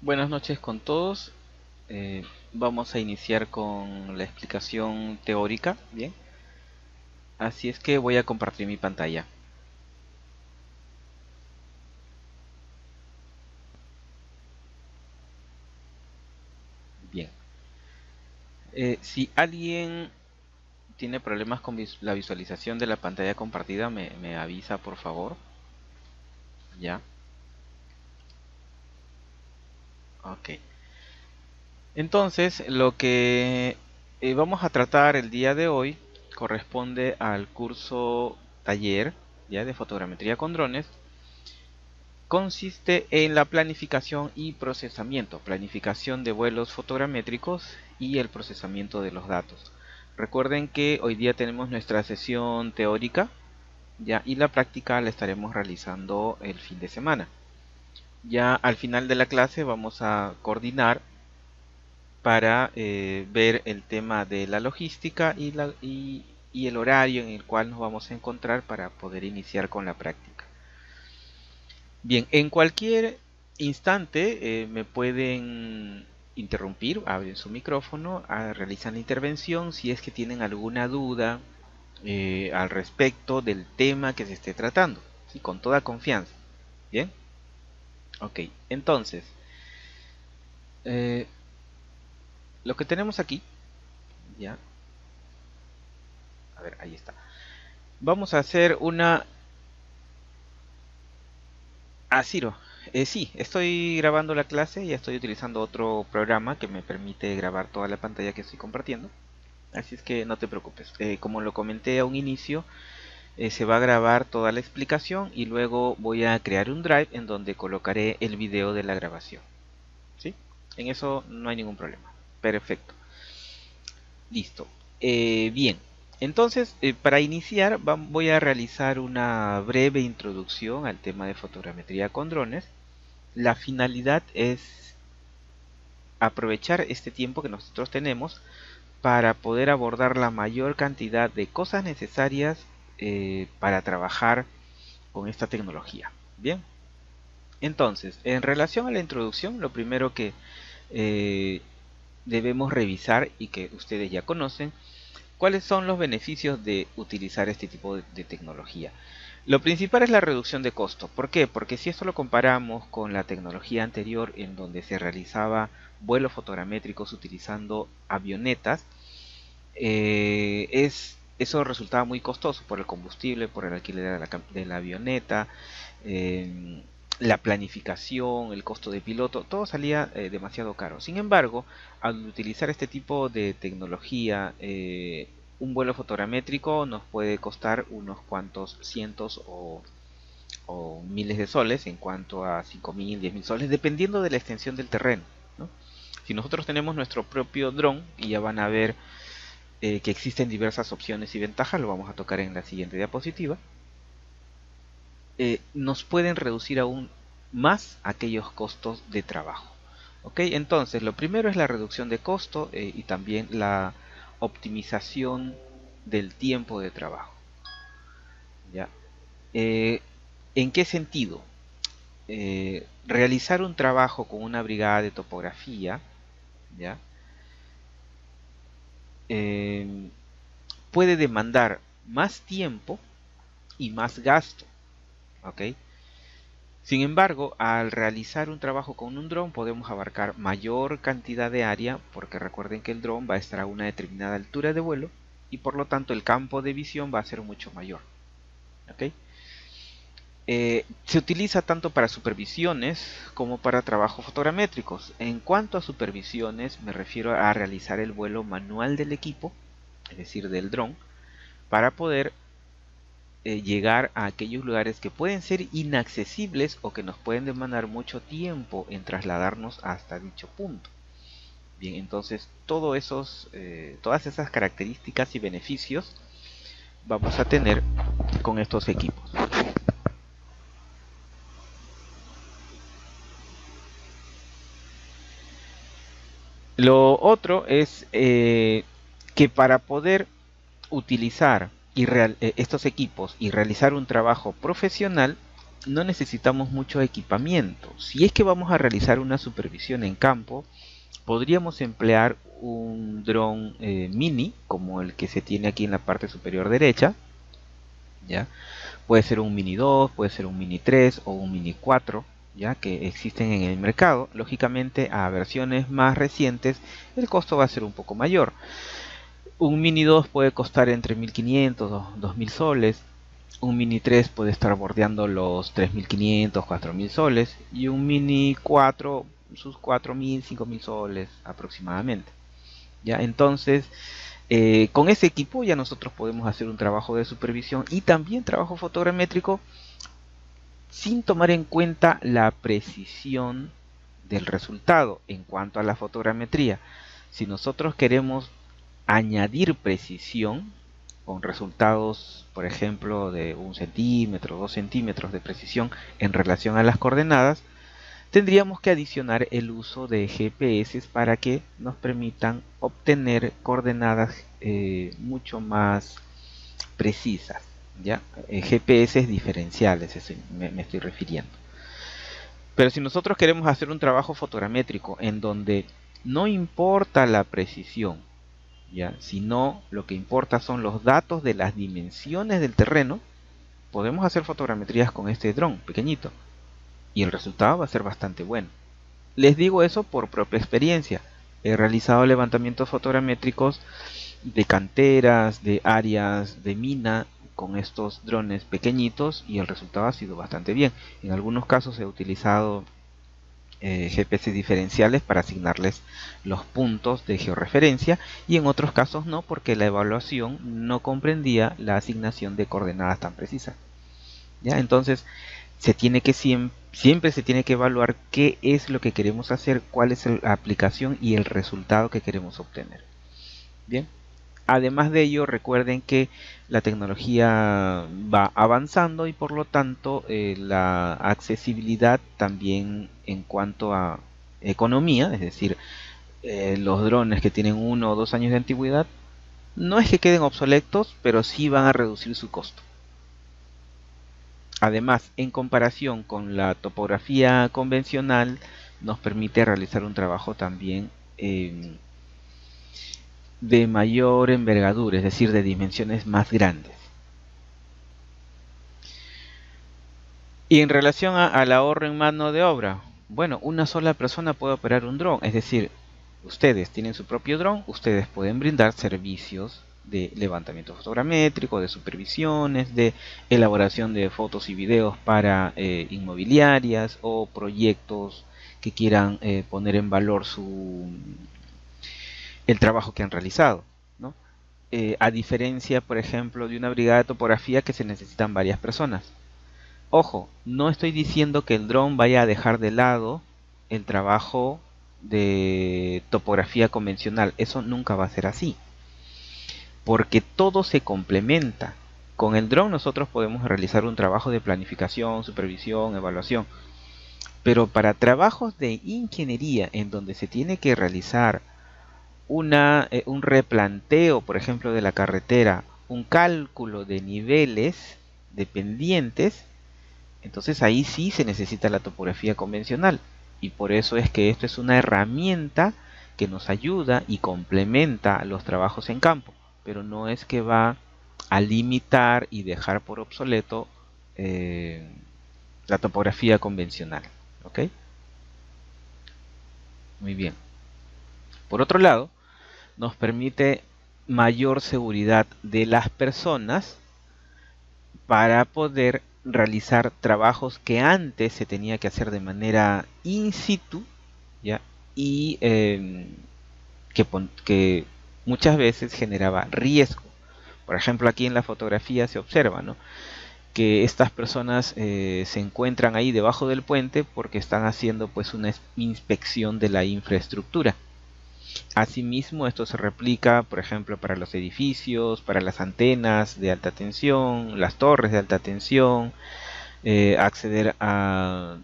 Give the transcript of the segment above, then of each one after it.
Buenas noches con todos. Vamos a iniciar con la explicación teórica, ¿bien? Así es que voy a compartir mi pantalla. Bien. Si alguien tiene problemas con la visualización de la pantalla compartida, me avisa por favor. Ya. Ok. Entonces, lo que vamos a tratar el día de hoy corresponde al curso taller, ya, de fotogrametría con drones. Consiste en la planificación y procesamiento, planificación de vuelos fotogramétricos y el procesamiento de los datos. Recuerden que hoy día tenemos nuestra sesión teórica, ya, y la práctica la estaremos realizando el fin de semana. Ya al final de la clase vamos a coordinar para ver el tema de la logística y el horario en el cual nos vamos a encontrar para poder iniciar con la práctica. Bien, en cualquier instante me pueden interrumpir, abren su micrófono, realizan la intervención si es que tienen alguna duda al respecto del tema que se esté tratando, ¿sí? Con toda confianza. Bien, ok, entonces, eh, lo que tenemos aquí, ya, a ver, ahí está. Vamos a hacer una... Ah, Ciro, sí, estoy grabando la clase y estoy utilizando otro programa que me permite grabar toda la pantalla que estoy compartiendo. Así es que no te preocupes. Como lo comenté a un inicio, se va a grabar toda la explicación y luego voy a crear un drive en donde colocaré el video de la grabación. ¿Sí? En eso no hay ningún problema. Perfecto. Listo. Bien. Entonces, para iniciar, voy a realizar una breve introducción al tema de fotogrametría con drones. La finalidad es aprovechar este tiempo que nosotros tenemos para poder abordar la mayor cantidad de cosas necesarias para trabajar con esta tecnología. Bien, entonces, en relación a la introducción, lo primero que eh, debemos revisar y que ustedes ya conocen, ¿cuáles son los beneficios de utilizar este tipo de tecnología? Lo principal es la reducción de costo. ¿Por qué? Porque si esto lo comparamos con la tecnología anterior en donde se realizaba vuelos fotogramétricos utilizando avionetas, eso resultaba muy costoso por el combustible, por el alquiler de la avioneta, eh, la planificación, el costo de piloto, todo salía demasiado caro. Sin embargo, al utilizar este tipo de tecnología, un vuelo fotogramétrico nos puede costar unos cuantos cientos o miles de soles, en cuanto a 5.000, 10.000 soles, dependiendo de la extensión del terreno, ¿no? Si nosotros tenemos nuestro propio dron, y ya van a ver que existen diversas opciones y ventajas, lo vamos a tocar en la siguiente diapositiva, nos pueden reducir aún más aquellos costos de trabajo. ¿Ok? Entonces, lo primero es la reducción de costo y también la optimización del tiempo de trabajo. ¿Ya? Eh, ¿En qué sentido? Realizar un trabajo con una brigada de topografía, ¿ya? Eh, puede demandar más tiempo y más gasto. ¿Ok? Sin embargo, al realizar un trabajo con un dron podemos abarcar mayor cantidad de área porque recuerden que el dron va a estar a una determinada altura de vuelo y por lo tanto el campo de visión va a ser mucho mayor. ¿Ok? Se utiliza tanto para supervisiones como para trabajos fotogramétricos. En cuanto a supervisiones, me refiero a realizar el vuelo manual del equipo, es decir, del dron, para poder llegar a aquellos lugares que pueden ser inaccesibles o que nos pueden demandar mucho tiempo en trasladarnos hasta dicho punto. Bien, entonces todas esas características y beneficios vamos a tener con estos equipos. Lo otro es que para poder utilizar estos equipos y realizar un trabajo profesional, no necesitamos mucho equipamiento. Si es que vamos a realizar una supervisión en campo, podríamos emplear un dron mini, como el que se tiene aquí en la parte superior derecha, ¿ya? Puede ser un Mini 2, puede ser un Mini 3 o un Mini 4, ya que existen en el mercado. Lógicamente, a versiones más recientes el costo va a ser un poco mayor. Un Mini 2 puede costar entre 1500 o 2000 soles. Un Mini 3 puede estar bordeando los 3500, 4000 soles. Y un Mini 4, sus 4000, 5000 soles aproximadamente. ¿Ya? Entonces, con ese equipo ya nosotros podemos hacer un trabajo de supervisión y también trabajo fotogramétrico sin tomar en cuenta la precisión del resultado en cuanto a la fotogrametría. Si nosotros queremos añadir precisión con resultados, por ejemplo, de 1 centímetro, 2 centímetros de precisión en relación a las coordenadas, tendríamos que adicionar el uso de GPS para que nos permitan obtener coordenadas mucho más precisas, ¿ya? GPS diferenciales, eso me estoy refiriendo. Pero si nosotros queremos hacer un trabajo fotogramétrico en donde no importa la precisión, ¿ya? Sino lo que importa son los datos de las dimensiones del terreno, podemos hacer fotogrametrías con este dron pequeñito y el resultado va a ser bastante bueno. Les digo eso por propia experiencia. He realizado levantamientos fotogramétricos de canteras, de áreas de mina con estos drones pequeñitos y el resultado ha sido bastante bien. En algunos casos he utilizado GPS diferenciales para asignarles los puntos de georreferencia y en otros casos no, porque la evaluación no comprendía la asignación de coordenadas tan precisas. ¿Ya? Entonces se tiene que siempre se tiene que evaluar qué es lo que queremos hacer, cuál es la aplicación y el resultado que queremos obtener. Bien. Además de ello, recuerden que la tecnología va avanzando y por lo tanto la accesibilidad también en cuanto a economía, es decir, los drones que tienen 1 o 2 años de antigüedad, no es que queden obsoletos, pero sí van a reducir su costo. Además, en comparación con la topografía convencional, nos permite realizar un trabajo también de mayor envergadura, es decir, de dimensiones más grandes. Y en relación al ahorro en mano de obra, bueno, una sola persona puede operar un dron, es decir, ustedes tienen su propio dron, ustedes pueden brindar servicios de levantamiento fotogramétrico, de supervisiones, de elaboración de fotos y videos para inmobiliarias o proyectos que quieran poner en valor el trabajo que han realizado, ¿no? A diferencia, por ejemplo, de una brigada de topografía que se necesitan varias personas. Ojo, no estoy diciendo que el dron vaya a dejar de lado el trabajo de topografía convencional. Eso nunca va a ser así. Porque todo se complementa. Con el dron nosotros podemos realizar un trabajo de planificación, supervisión, evaluación. Pero para trabajos de ingeniería en donde se tiene que realizar un replanteo, por ejemplo, de la carretera, un cálculo de niveles de pendientes, entonces ahí sí se necesita la topografía convencional. Y por eso es que esto es una herramienta que nos ayuda y complementa los trabajos en campo, pero no es que va a limitar y dejar por obsoleto la topografía convencional. ¿Ok? Muy bien. Por otro lado, nos permite mayor seguridad de las personas para poder realizar trabajos que antes se tenía que hacer de manera in situ, ¿ya? Y que muchas veces generaba riesgo. Por ejemplo, aquí en la fotografía se observa, ¿no?, que estas personas se encuentran ahí debajo del puente porque están haciendo pues una inspección de la infraestructura. Asimismo, esto se replica, por ejemplo, para los edificios, para las antenas de alta tensión, las torres de alta tensión, acceder a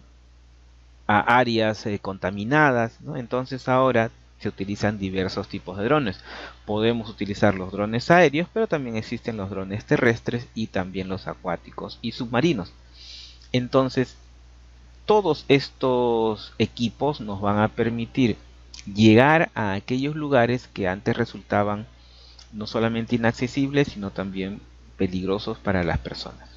áreas contaminadas, ¿no? Entonces ahora se utilizan diversos tipos de drones. Podemos utilizar los drones aéreos, pero también existen los drones terrestres y también los acuáticos y submarinos. Entonces, todos estos equipos nos van a permitir llegar a aquellos lugares que antes resultaban no solamente inaccesibles, sino también peligrosos para las personas.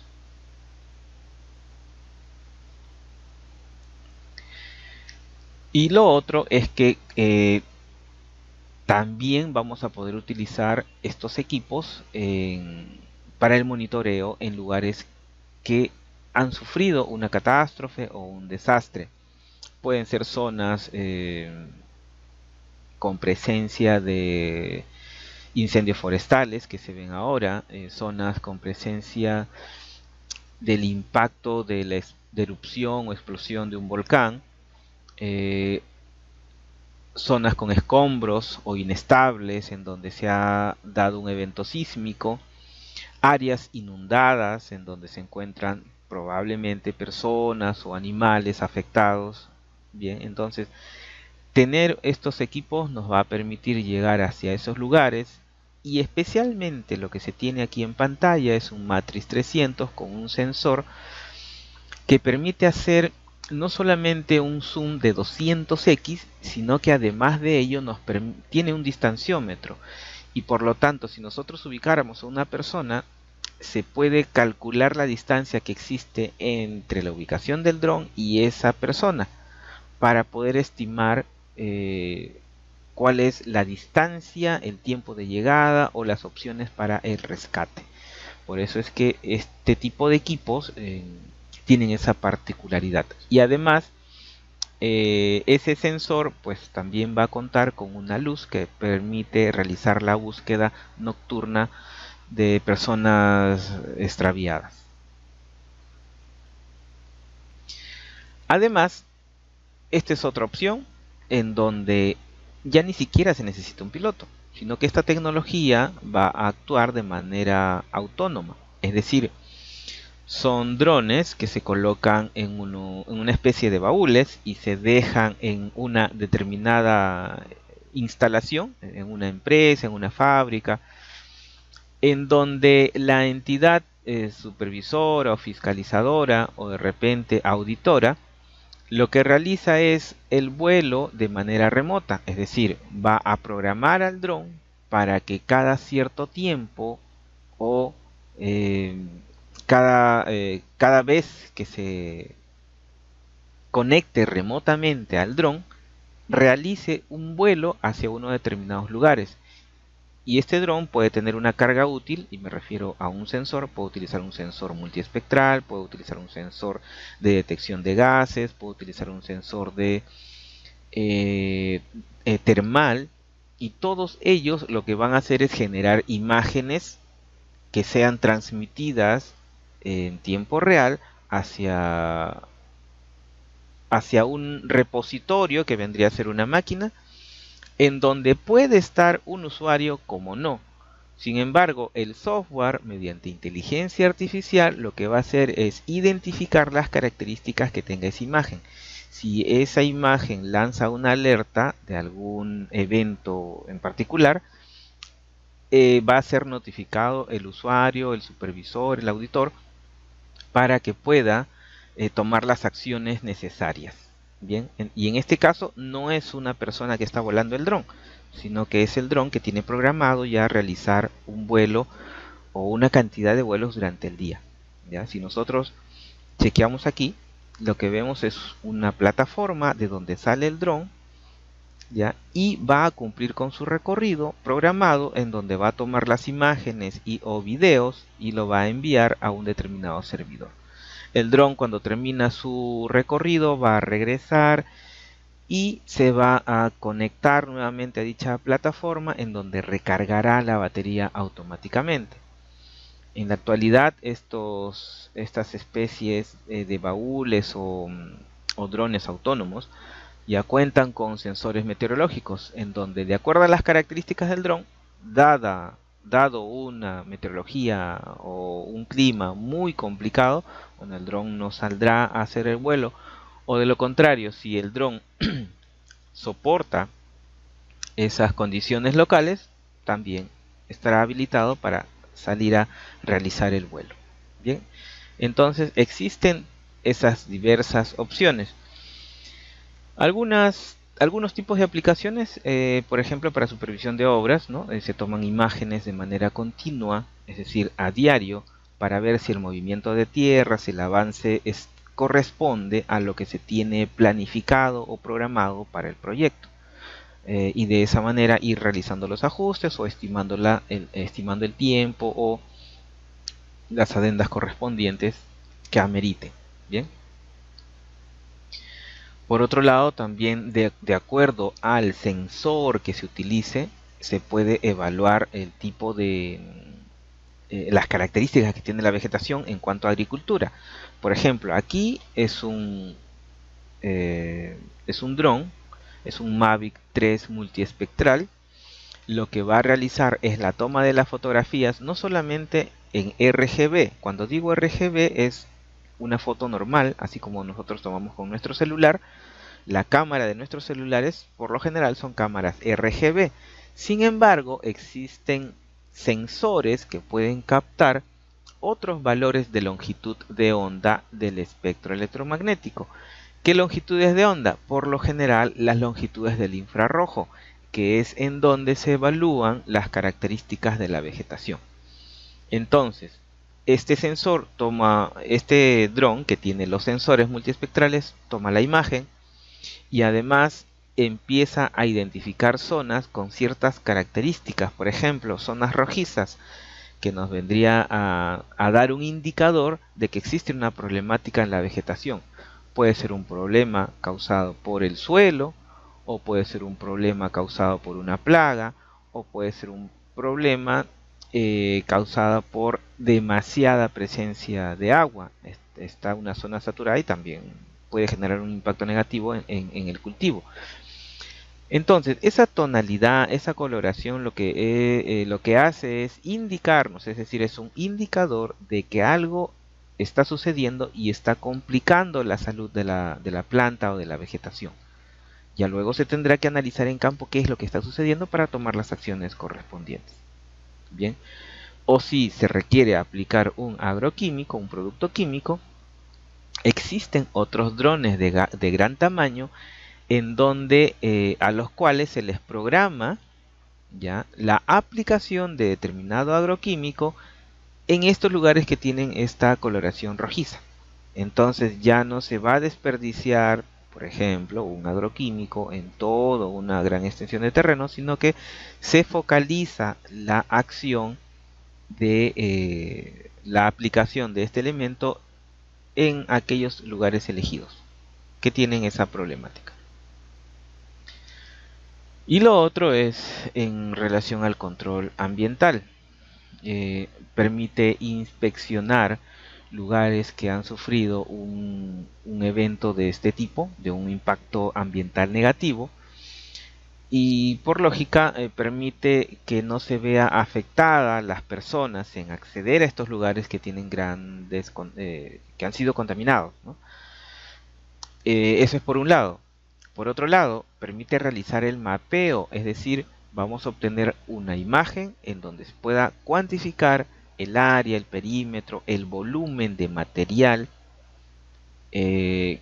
Y lo otro es que también vamos a poder utilizar estos equipos para el monitoreo en lugares que han sufrido una catástrofe o un desastre. Pueden ser zonas con presencia de incendios forestales que se ven ahora, zonas con presencia del impacto de de erupción o explosión de un volcán, eh, zonas con escombros o inestables en donde se ha dado un evento sísmico, áreas inundadas en donde se encuentran probablemente personas o animales afectados. Bien, entonces tener estos equipos nos va a permitir llegar hacia esos lugares, y especialmente lo que se tiene aquí en pantalla es un Matrix 300 con un sensor que permite hacer no solamente un zoom de 200x, sino que además de ello tiene un distanciómetro, y por lo tanto si nosotros ubicáramos a una persona se puede calcular la distancia que existe entre la ubicación del dron y esa persona para poder estimar cuál es la distancia, el tiempo de llegada o las opciones para el rescate. Por eso es que este tipo de equipos tienen esa particularidad. Y además, ese sensor pues también va a contar con una luz que permite realizar la búsqueda nocturna de personas extraviadas. Además, esta es otra opción en donde ya ni siquiera se necesita un piloto, sino que esta tecnología va a actuar de manera autónoma. Es decir, son drones que se colocan en una especie de baúles y se dejan en una determinada instalación, en una empresa, en una fábrica, en donde la entidad supervisora o fiscalizadora o de repente auditora lo que realiza es el vuelo de manera remota, es decir, va a programar al dron para que cada cierto tiempo o eh, cada vez que se conecte remotamente al dron, realice un vuelo hacia unos determinados lugares. Y este dron puede tener una carga útil, y me refiero a un sensor. Puede utilizar un sensor multiespectral, puede utilizar un sensor de detección de gases, puede utilizar un sensor de termal, y todos ellos lo que van a hacer es generar imágenes que sean transmitidas en tiempo real hacia un repositorio que vendría a ser una máquina, en donde puede estar un usuario como no. Sin embargo, el software, mediante inteligencia artificial, lo que va a hacer es identificar las características que tenga esa imagen. Si esa imagen lanza una alerta de algún evento en particular, va a ser notificado el usuario, el supervisor, el auditor, para que pueda tomar las acciones necesarias. Bien, y en este caso no es una persona que está volando el dron, sino que es el dron que tiene programado ya realizar un vuelo o una cantidad de vuelos durante el día. ¿Ya? Si nosotros chequeamos aquí, lo que vemos es una plataforma de donde sale el dron, ¿ya? Y va a cumplir con su recorrido programado, en donde va a tomar las imágenes o videos y lo va a enviar a un determinado servidor. El dron, cuando termina su recorrido, va a regresar y se va a conectar nuevamente a dicha plataforma, en donde recargará la batería automáticamente. En la actualidad estas especies de baúles o drones autónomos ya cuentan con sensores meteorológicos, en donde de acuerdo a las características del dron, dado una meteorología o un clima muy complicado, bueno, el dron no saldrá a hacer el vuelo, o de lo contrario, si el dron soporta esas condiciones locales, también estará habilitado para salir a realizar el vuelo. Bien, entonces existen esas diversas opciones. Algunos tipos de aplicaciones, por ejemplo, para supervisión de obras, ¿no? Se toman imágenes de manera continua, es decir, a diario, para ver si el movimiento de tierra, si el avance corresponde a lo que se tiene planificado o programado para el proyecto. Y de esa manera ir realizando los ajustes o estimando el tiempo o las adendas correspondientes que ameriten. Bien. Por otro lado, también de acuerdo al sensor que se utilice, se puede evaluar el tipo de las características que tiene la vegetación en cuanto a agricultura. Por ejemplo, aquí es un dron, es un Mavic 3 multiespectral. Lo que va a realizar es la toma de las fotografías no solamente en RGB. Cuando digo RGB es una foto normal, así como nosotros tomamos con nuestro celular. La cámara de nuestros celulares por lo general son cámaras RGB. Sin embargo, existen sensores que pueden captar otros valores de longitud de onda del espectro electromagnético. ¿Qué longitudes de onda? Por lo general, las longitudes del infrarrojo, que es en donde se evalúan las características de la vegetación. Entonces, este dron que tiene los sensores multiespectrales, toma la imagen y además empieza a identificar zonas con ciertas características, por ejemplo, zonas rojizas, que nos vendría a dar un indicador de que existe una problemática en la vegetación. Puede ser un problema causado por el suelo, o puede ser un problema causado por una plaga, o puede ser un problema causado por demasiada presencia de agua. Está una zona saturada y también puede generar un impacto negativo en el cultivo. Entonces, esa tonalidad, esa coloración, lo que hace es indicarnos, es decir, es un indicador de que algo está sucediendo y está complicando la salud de la planta o de la vegetación. Ya luego se tendrá que analizar en campo qué es lo que está sucediendo para tomar las acciones correspondientes. Bien, o si se requiere aplicar un agroquímico, un producto químico, existen otros drones de gran tamaño en donde a los cuales se les programa ya la aplicación de determinado agroquímico en estos lugares que tienen esta coloración rojiza. Entonces ya no se va a desperdiciar, por ejemplo, un agroquímico en toda una gran extensión de terreno, sino que se focaliza la acción de la aplicación de este elemento en aquellos lugares elegidos que tienen esa problemática. Y lo otro es en relación al control ambiental. Permite inspeccionar lugares que han sufrido un evento de este tipo, de un impacto ambiental negativo, y por lógica permite que no se vea afectada las personas en acceder a estos lugares que tienen que han sido contaminados, ¿no? Eso es por un lado. Por otro lado, permite realizar el mapeo, es decir, vamos a obtener una imagen en donde se pueda cuantificar el área, el perímetro, el volumen de material eh,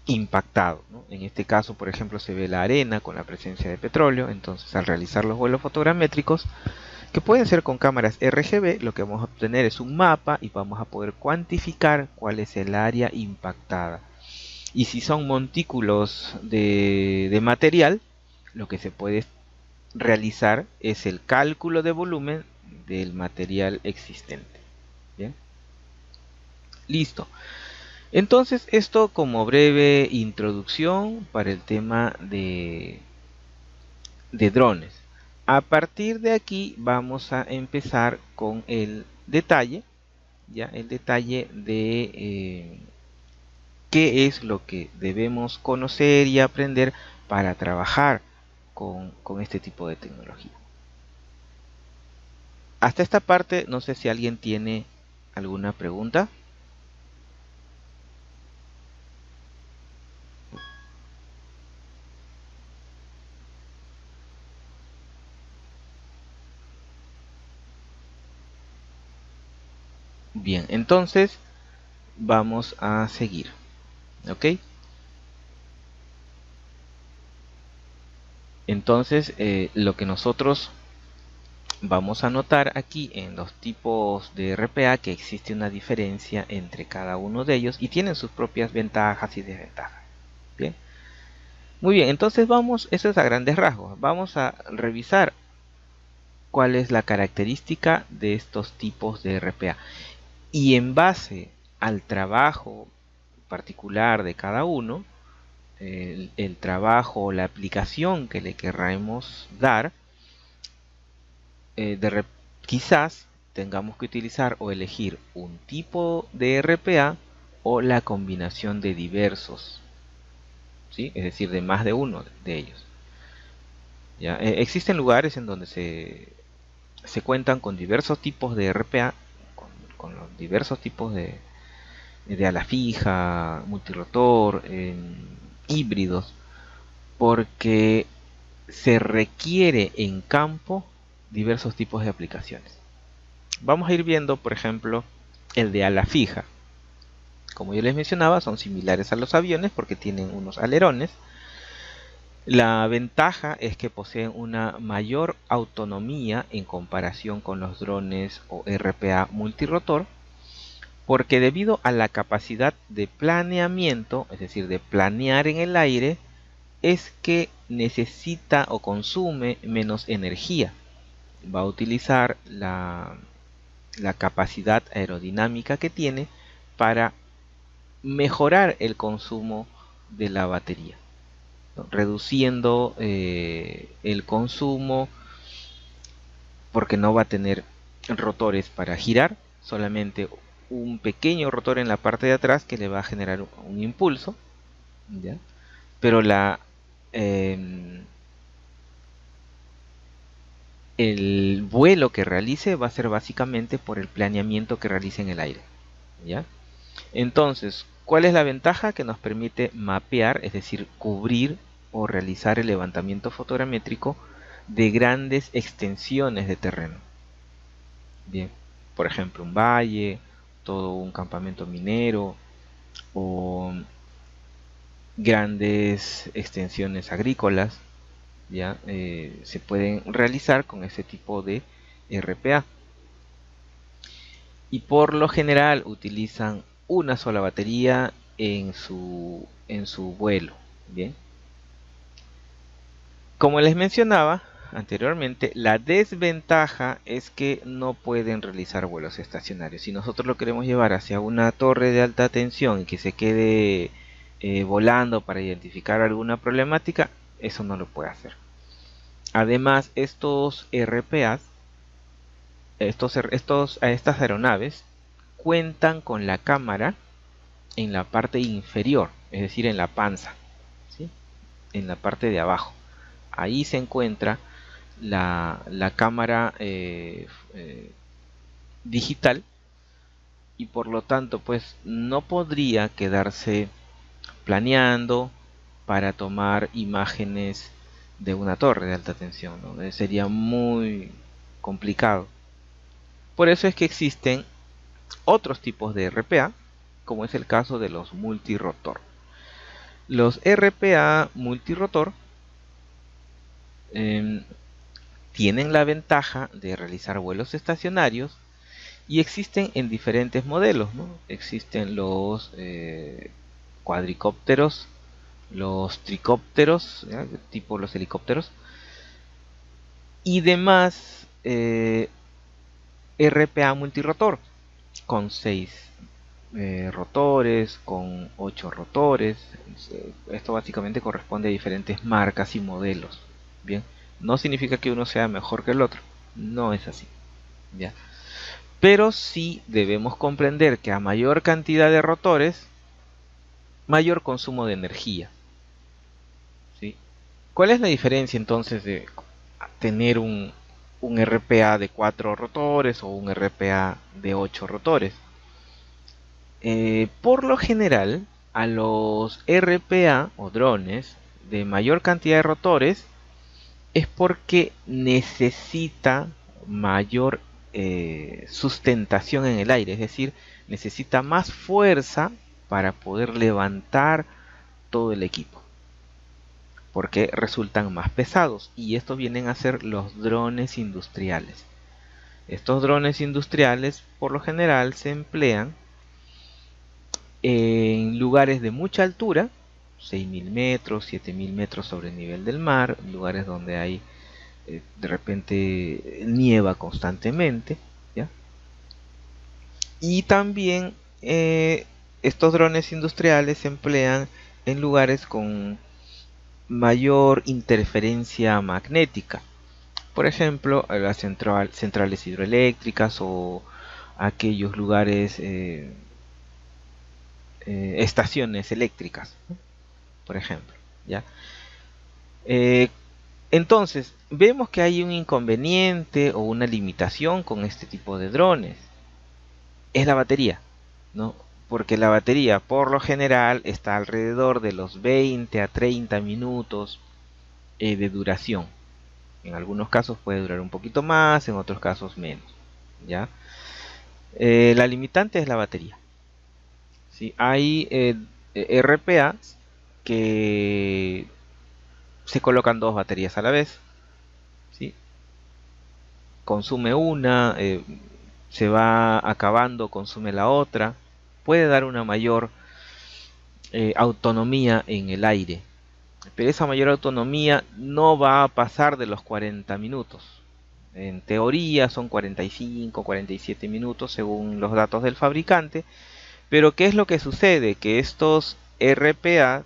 impactado, ¿no? En este caso, por ejemplo, se ve la arena con la presencia de petróleo. Entonces, al realizar los vuelos fotogramétricos, que pueden ser con cámaras RGB, lo que vamos a obtener es un mapa y vamos a poder cuantificar cuál es el área impactada. Y si son montículos de material, lo que se puede realizar es el cálculo de volumen del material existente. Bien, listo. Entonces, esto como breve introducción para el tema de drones. A partir de aquí vamos a empezar con el detalle, ya el detalle de qué es lo que debemos conocer y aprender para trabajar con este tipo de tecnología. Hasta esta parte, no sé si alguien tiene alguna pregunta. Bien, entonces vamos a seguir. ¿Ok? Entonces, lo que nosotros vamos a notar aquí en los tipos de RPA que existe una diferencia entre cada uno de ellos y tienen sus propias ventajas y desventajas. Bien. Muy bien, entonces eso es a grandes rasgos. Vamos a revisar cuál es la característica de estos tipos de RPA. Y en base al trabajo particular de cada uno, el trabajo o la aplicación que le querramos dar, quizás tengamos que utilizar o elegir un tipo de RPA o la combinación de diversos, ¿sí? Es decir, de más de uno de ellos. ¿Ya? Existen lugares en donde se cuentan con diversos tipos de RPA, con los diversos tipos de ala fija, multirotor, híbridos, porque se requiere en campo diversos tipos de aplicaciones. Vamos a ir viendo, por ejemplo, el de ala fija. Como yo les mencionaba, son similares a los aviones porque tienen unos alerones. La ventaja es que poseen una mayor autonomía en comparación con los drones o RPA multirotor, porque debido a la capacidad de planeamiento, es decir, de planear en el aire, es que necesita o consume menos energía. Va a utilizar la capacidad aerodinámica que tiene para mejorar el consumo de la batería, ¿no? Reduciendo el consumo porque no va a tener rotores para girar, solamente un pequeño rotor en la parte de atrás que le va a generar un impulso, ¿ya? Pero el vuelo que realice va a ser básicamente por el planeamiento que realice en el aire, ¿ya? Entonces, ¿cuál es la ventaja? Que nos permite mapear, es decir, cubrir o realizar el levantamiento fotogramétrico de grandes extensiones de terreno. Bien, por ejemplo, un valle, todo un campamento minero o grandes extensiones agrícolas, ya se pueden realizar con ese tipo de RPA. Y por lo general utilizan una sola batería en su vuelo. Bien. Como les mencionaba anteriormente, la desventaja es que no pueden realizar vuelos estacionarios. Si nosotros lo queremos llevar hacia una torre de alta tensión y que se quede volando para identificar alguna problemática, eso no lo puede hacer. Además, estos RPAs, estas aeronaves cuentan con la cámara en la parte inferior, es decir, en la panza, ¿sí? En la parte de abajo. Ahí se encuentra la cámara digital y por lo tanto pues no podría quedarse planeando para tomar imágenes de una torre de alta tensión, ¿no? Sería muy complicado. Por eso es que existen otros tipos de RPA, como es el caso de los multirotor. Los RPA multirotor tienen la ventaja de realizar vuelos estacionarios y existen en diferentes modelos, ¿no? Existen los cuadricópteros, los tricópteros, ¿ya? Tipo los helicópteros, y demás RPA multirotor, con 6 rotores, con 8 rotores. Esto básicamente corresponde a diferentes marcas y modelos. Bien, no significa que uno sea mejor que el otro, no es así, ¿ya? Pero sí debemos comprender que a mayor cantidad de rotores, mayor consumo de energía, ¿sí? ¿Cuál es la diferencia entonces de tener un RPA de 4 rotores o un RPA de 8 rotores? Por lo general, a los RPA o drones de mayor cantidad de rotores es porque necesita mayor sustentación en el aire, es decir, necesita más fuerza para poder levantar todo el equipo, porque resultan más pesados, y estos vienen a ser los drones industriales. Estos drones industriales por lo general se emplean en lugares de mucha altura, 6.000 metros, 7.000 metros sobre el nivel del mar, lugares donde hay de repente nieva constantemente, ¿ya? Y también estos drones industriales se emplean en lugares con mayor interferencia magnética. Por ejemplo, las centrales hidroeléctricas o aquellos lugares, estaciones eléctricas, ¿no? Por ejemplo, ¿ya? Eh, entonces, vemos que hay un inconveniente o una limitación con este tipo de drones. Es la batería, ¿no? Porque la batería por lo general está alrededor de los 20 a 30 minutos de duración. En algunos casos puede durar un poquito más, en otros casos menos, ¿ya? La limitante es la batería. ¿Sí? Hay RPA que se colocan dos baterías a la vez, ¿sí? Consume una, se va acabando, consume la otra. Puede dar una mayor autonomía en el aire, pero esa mayor autonomía no va a pasar de los 40 minutos. En teoría son 45, 47 minutos según los datos del fabricante. Pero ¿qué es lo que sucede? Que estos RPA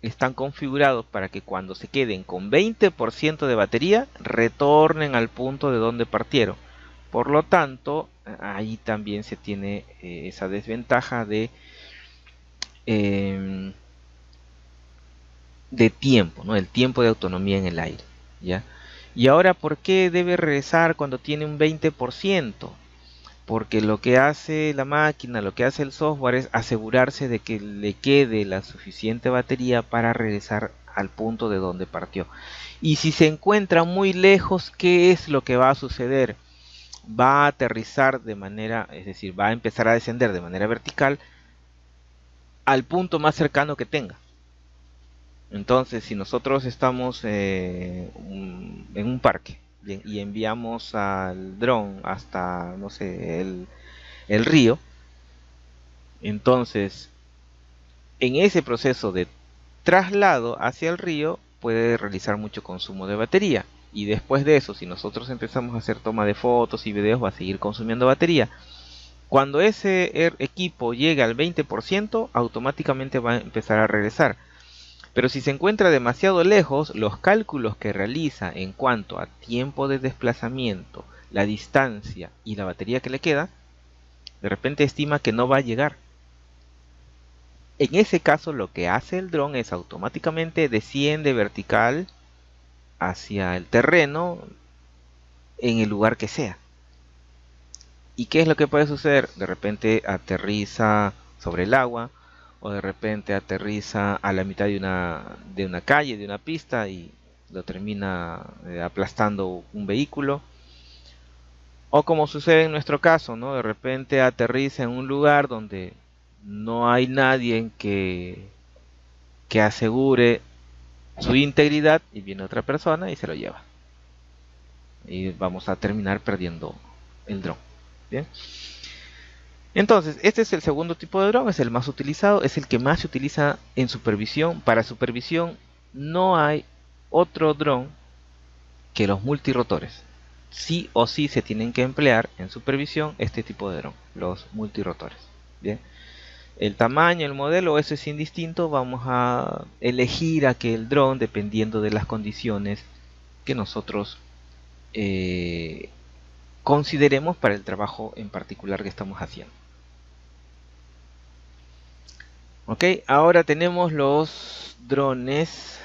están configurados para que cuando se queden con 20% de batería retornen al punto de donde partieron. Por lo tanto, ahí también se tiene esa desventaja eh, de tiempo, ¿no? El tiempo de autonomía en el aire, ¿ya? Y ahora, ¿por qué debe regresar cuando tiene un 20%? Porque lo que hace la máquina, lo que hace el software es asegurarse de que le quede la suficiente batería para regresar al punto de donde partió. Y si se encuentra muy lejos, ¿qué es lo que va a suceder? Va a aterrizar de manera, es decir, va a empezar a descender de manera vertical al punto más cercano que tenga. Entonces, si nosotros estamos en un parque y enviamos al dron hasta, no sé, el río, entonces en ese proceso de traslado hacia el río puede realizar mucho consumo de batería. Y después de eso, si nosotros empezamos a hacer toma de fotos y videos, va a seguir consumiendo batería. Cuando ese equipo llegue al 20%, automáticamente va a empezar a regresar. Pero si se encuentra demasiado lejos, los cálculos que realiza en cuanto a tiempo de desplazamiento, la distancia y la batería que le queda, de repente estima que no va a llegar. En ese caso, lo que hace el dron es automáticamente desciende vertical hacia el terreno en el lugar que sea. ¿Y qué es lo que puede suceder? De repente aterriza sobre el agua, o de repente aterriza a la mitad de una calle, de una pista, y lo termina aplastando un vehículo. O como sucede en nuestro caso, ¿no? De repente aterriza en un lugar donde no hay nadie que asegure su integridad, y viene otra persona y se lo lleva. Y vamos a terminar perdiendo el dron. Bien. Entonces, este es el segundo tipo de dron, es el más utilizado, es el que más se utiliza en supervisión. Para supervisión no hay otro dron que los multirotores. Sí o sí se tienen que emplear en supervisión este tipo de dron, los multirotores. Bien. El tamaño, el modelo, eso es indistinto. Vamos a elegir aquel dron dependiendo de las condiciones que nosotros consideremos para el trabajo en particular que estamos haciendo. Ok, ahora tenemos los drones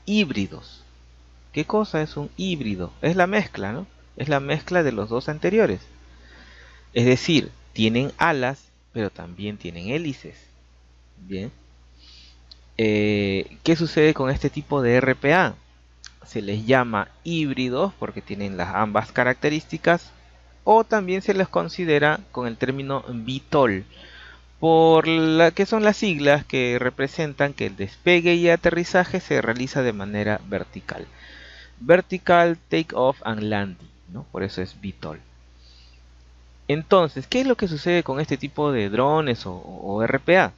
híbridos. ¿Qué cosa es un híbrido? Es la mezcla, ¿no? Es la mezcla de los dos anteriores. Es decir, tienen alas, pero también tienen hélices. Bien. ¿Qué sucede con este tipo de RPA? Se les llama híbridos porque tienen las ambas características, o también se los considera con el término VTOL, por la que son las siglas que representan que el despegue y aterrizaje se realiza de manera vertical. Vertical Takeoff and Landing, ¿no? Por eso es VTOL. Entonces, ¿qué es lo que sucede con este tipo de drones o RPA?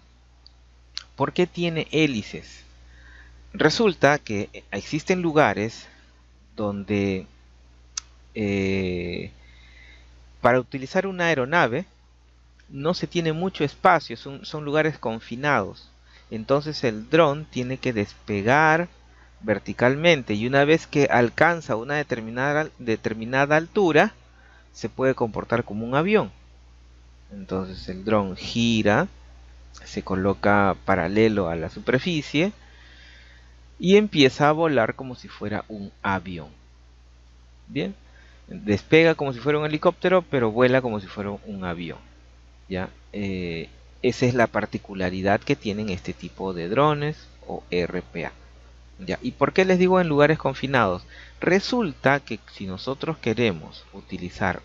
¿Por qué tiene hélices? Resulta que existen lugares donde para utilizar una aeronave no se tiene mucho espacio, son lugares confinados. Entonces el dron tiene que despegar verticalmente y una vez que alcanza una determinada altura, se puede comportar como un avión. Entonces el dron gira, se coloca paralelo a la superficie y empieza a volar como si fuera un avión. Bien, despega como si fuera un helicóptero, pero vuela como si fuera un avión. ¿Ya? Esa es la particularidad que tienen este tipo de drones o RPA. ¿Ya? ¿Y por qué les digo en lugares confinados? Resulta que si nosotros queremos utilizar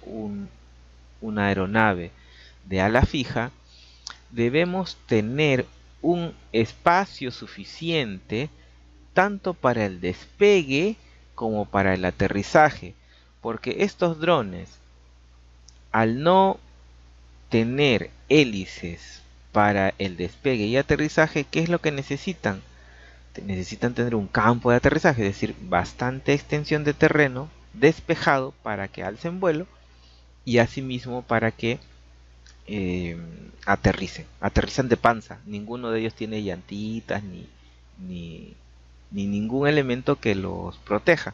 una aeronave de ala fija, debemos tener un espacio suficiente tanto para el despegue como para el aterrizaje, porque estos drones, al no tener hélices para el despegue y aterrizaje, ¿qué es lo que necesitan? Necesitan tener un campo de aterrizaje, es decir, bastante extensión de terreno despejado para que alcen vuelo y asimismo para que aterrizan de panza. Ninguno de ellos tiene llantitas ni, ni ningún elemento que los proteja.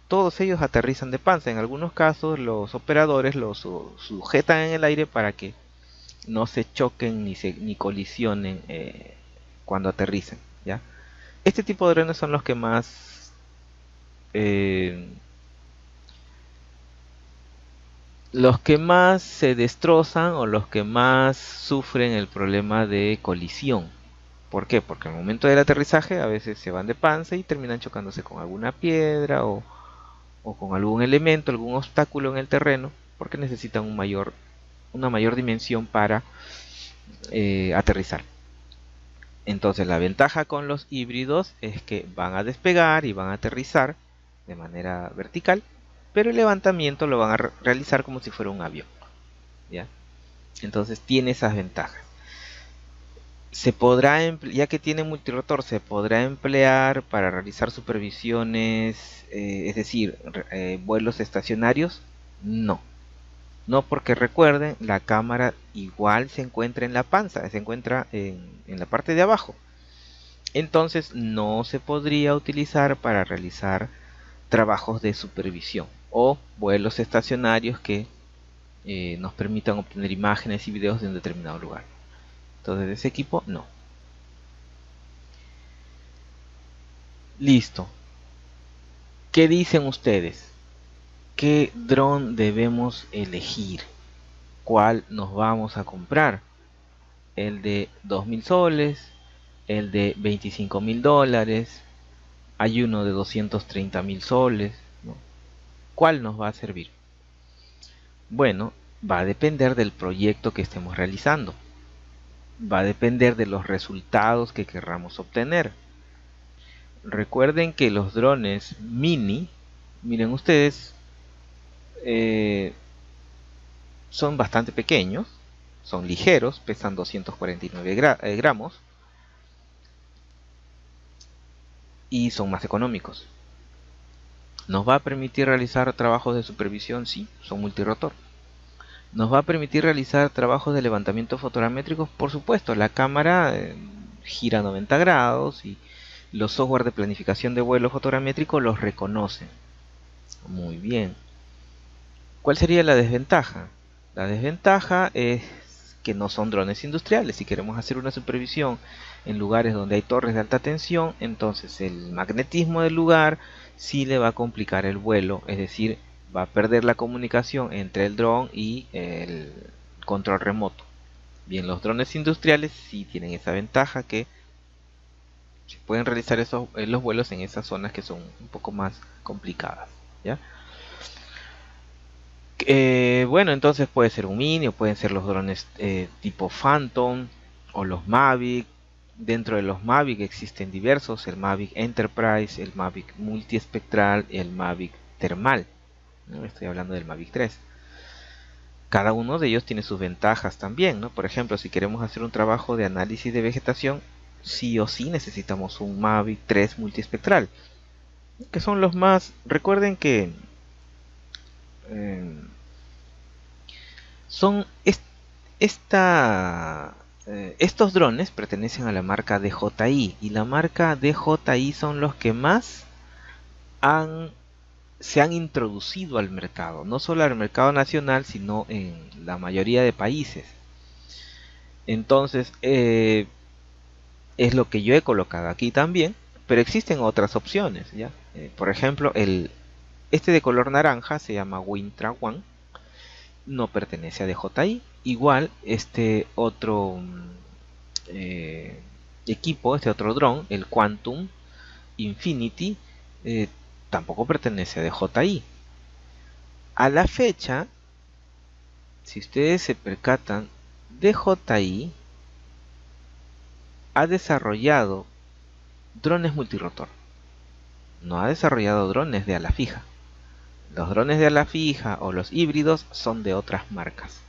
Todos ellos aterrizan de panza. En algunos casos los operadores los sujetan en el aire para que no se choquen ni colisionen cuando aterricen, ¿ya? Este tipo de drones son eh, los que más se destrozan o los que más sufren el problema de colisión. ¿Por qué? Porque al momento del aterrizaje a veces se van de panza y terminan chocándose con alguna piedra o con algún elemento, algún obstáculo en el terreno, porque necesitan una mayor dimensión para aterrizar. Entonces la ventaja con los híbridos es que van a despegar y van a aterrizar de manera vertical, pero el levantamiento lo van a realizar como si fuera un avión, ¿ya? Entonces tiene esas ventajas. Ya que tiene multirotor, se podrá emplear para realizar supervisiones, es decir, vuelos estacionarios. No, no, porque recuerden, la cámara igual se encuentra en la panza, se encuentra en la parte de abajo. Entonces no se podría utilizar para realizar trabajos de supervisión o vuelos estacionarios que nos permitan obtener imágenes y videos de un determinado lugar. Entonces de ese equipo no. Listo. ¿Qué dicen ustedes? ¿Qué dron debemos elegir? ¿Cuál nos vamos a comprar? ¿El de 2.000 soles? ¿El de 25.000 dólares? Hay uno de 230.000 soles, ¿no? ¿Cuál nos va a servir? Bueno, va a depender del proyecto que estemos realizando. Va a depender de los resultados que querramos obtener. Recuerden que los drones mini, miren ustedes, eh, son bastante pequeños, son ligeros, pesan 249 gramos y son más económicos. ¿Nos va a permitir realizar trabajos de supervisión? Sí, son multirotor. ¿Nos va a permitir realizar trabajos de levantamiento fotogramétricos? Por supuesto, la cámara gira 90 grados y los software de planificación de vuelo fotogramétrico los reconocen. Muy bien. ¿Cuál sería la desventaja? La desventaja es que no son drones industriales. Si queremos hacer una supervisión en lugares donde hay torres de alta tensión, entonces el magnetismo del lugar sí le va a complicar el vuelo, es decir, va a perder la comunicación entre el dron y el control remoto. Bien, los drones industriales sí tienen esa ventaja que se pueden realizar los vuelos en esas zonas que son un poco más complicadas, ¿ya? Bueno, entonces puede ser un Mini o pueden ser los drones tipo Phantom o los Mavic. Dentro de los Mavic existen diversos, el Mavic Enterprise, el Mavic Multiespectral, el Mavic Thermal, ¿no? Estoy hablando del Mavic 3. Cada uno de ellos tiene sus ventajas también, ¿no? Por ejemplo, si queremos hacer un trabajo de análisis de vegetación, sí o sí necesitamos un Mavic 3 multiespectral, que son los más... Recuerden que eh, son esta, estos drones pertenecen a la marca DJI y la marca DJI son los que más se han introducido al mercado, no solo al mercado nacional, sino en la mayoría de países. Entonces, es lo que yo he colocado aquí también, pero existen otras opciones, ¿ya? Por ejemplo, este de color naranja se llama Wintra One, no pertenece a DJI. Igual, este otro eh, equipo, este otro dron, el Quantum Infinity, eh, tampoco pertenece a DJI. A la fecha, si ustedes se percatan, DJI ha desarrollado drones multirotor, no ha desarrollado drones de ala fija. Los drones de ala fija o los híbridos son de otras marcas,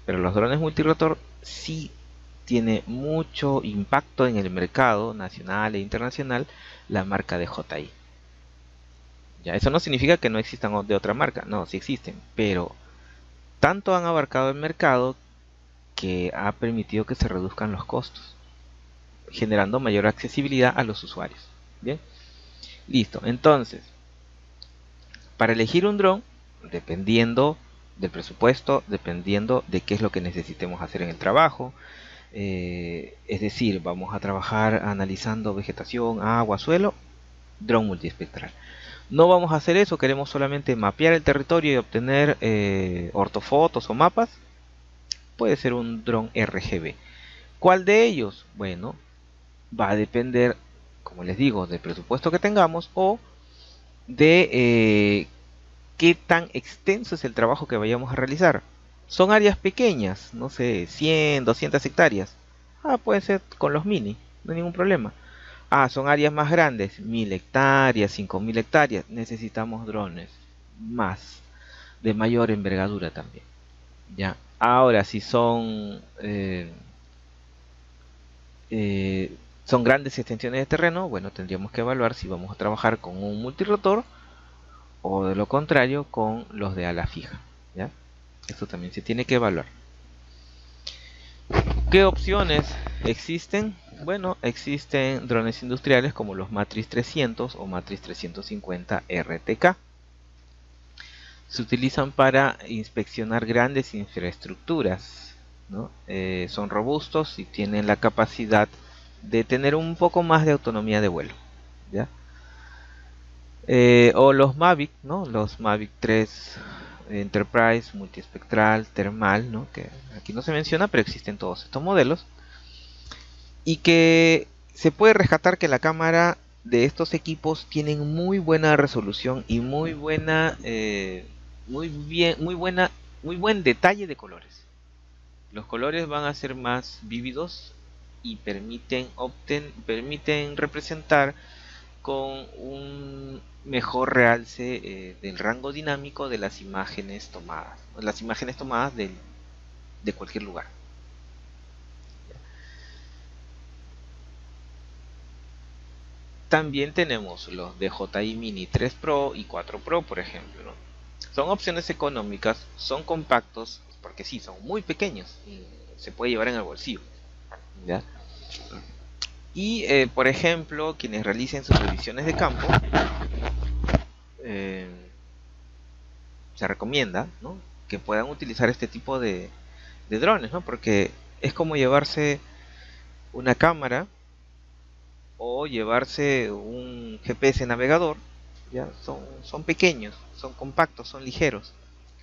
pero los drones multirotor sí tiene mucho impacto en el mercado nacional e internacional la marca de DJI. Ya, eso no significa que no existan de otra marca, no, sí existen, pero tanto han abarcado el mercado que ha permitido que se reduzcan los costos, generando mayor accesibilidad a los usuarios. Bien, listo. Entonces, para elegir un dron, dependiendo del presupuesto, dependiendo de qué es lo que necesitemos hacer en el trabajo, es decir, vamos a trabajar analizando vegetación, agua, suelo, dron multiespectral. No vamos a hacer eso, queremos solamente mapear el territorio y obtener ortofotos o mapas. Puede ser un dron RGB. ¿Cuál de ellos? Bueno, va a depender, como les digo, del presupuesto que tengamos o de qué tan extenso es el trabajo que vayamos a realizar. Son áreas pequeñas, no sé, 100, 200 hectáreas. Puede ser con los mini, no hay ningún problema. Son áreas más grandes, 1000 hectáreas, 5000 hectáreas. Necesitamos drones más, de mayor envergadura también. Ya. Ahora, si son grandes extensiones de terreno, bueno, tendríamos que evaluar si vamos a trabajar con un multirotor o de lo contrario con los de ala fija. ¿Ya? Esto también se tiene que evaluar. ¿Qué opciones existen? Bueno, existen drones industriales como los Matrix 300 o Matrix 350 RTK. Se utilizan para inspeccionar grandes infraestructuras, ¿no? Son robustos y tienen la capacidad de tener un poco más de autonomía de vuelo, ¿ya? O los Mavic, ¿no? Los Mavic 3 Enterprise, multiespectral, thermal, ¿no? Que aquí no se menciona, pero existen todos estos modelos. Y que se puede rescatar que la cámara de estos equipos tienen muy buena resolución y muy buena, muy buen detalle de colores. Los colores van a ser más vívidos y permiten representar con un mejor realce del rango dinámico de las imágenes tomadas. Las imágenes tomadas de cualquier lugar. También tenemos los DJI Mini 3 Pro y 4 Pro, por ejemplo, ¿no? Son opciones económicas, son compactos, porque sí, son muy pequeños y se puede llevar en el bolsillo, ¿ya? Y, por ejemplo, quienes realicen sus revisiones de campo, eh, se recomienda, ¿no?, que puedan utilizar este tipo de drones, ¿no? Porque es como llevarse una cámara o llevarse un GPS navegador. Ya son pequeños, son compactos, son ligeros.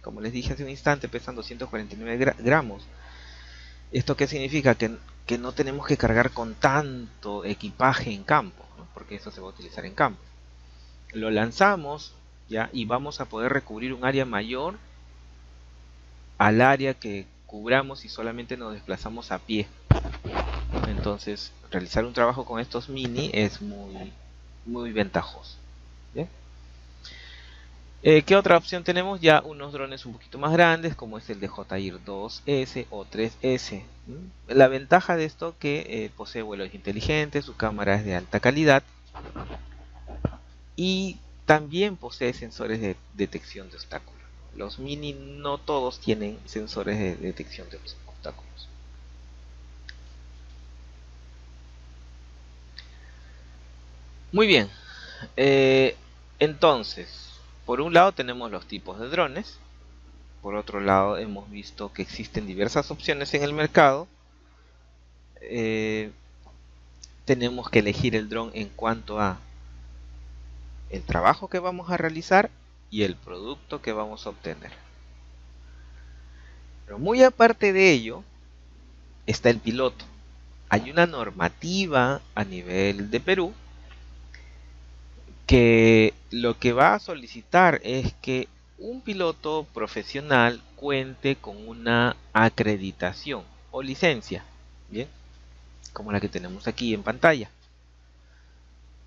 Como les dije hace un instante, pesan 249 gramos. ¿Esto qué significa? Que no tenemos que cargar con tanto equipaje en campo, ¿no? Porque eso se va a utilizar en campo. Lo lanzamos, ¿ya? Y vamos a poder recubrir un área mayor al área que cubramos y solamente nos desplazamos a pie. Entonces, realizar un trabajo con estos mini es muy ventajoso. ¿Bien? ¿Qué otra opción tenemos? Ya unos drones un poquito más grandes, como es el de Jair 2S o 3S. La ventaja de esto que posee vuelos inteligentes, su cámara es de alta calidad y también posee sensores de detección de obstáculos. Los mini no todos tienen sensores de detección de obstáculos. Muy bien, entonces, por un lado tenemos los tipos de drones. Por otro lado, hemos visto que existen diversas opciones en el mercado. Tenemos que elegir el dron en cuanto a el trabajo que vamos a realizar y el producto que vamos a obtener. Pero muy aparte de ello, está el piloto. Hay una normativa a nivel de Perú que lo que va a solicitar es que un piloto profesional cuente con una acreditación o licencia, ¿bien? Como la que tenemos aquí en pantalla.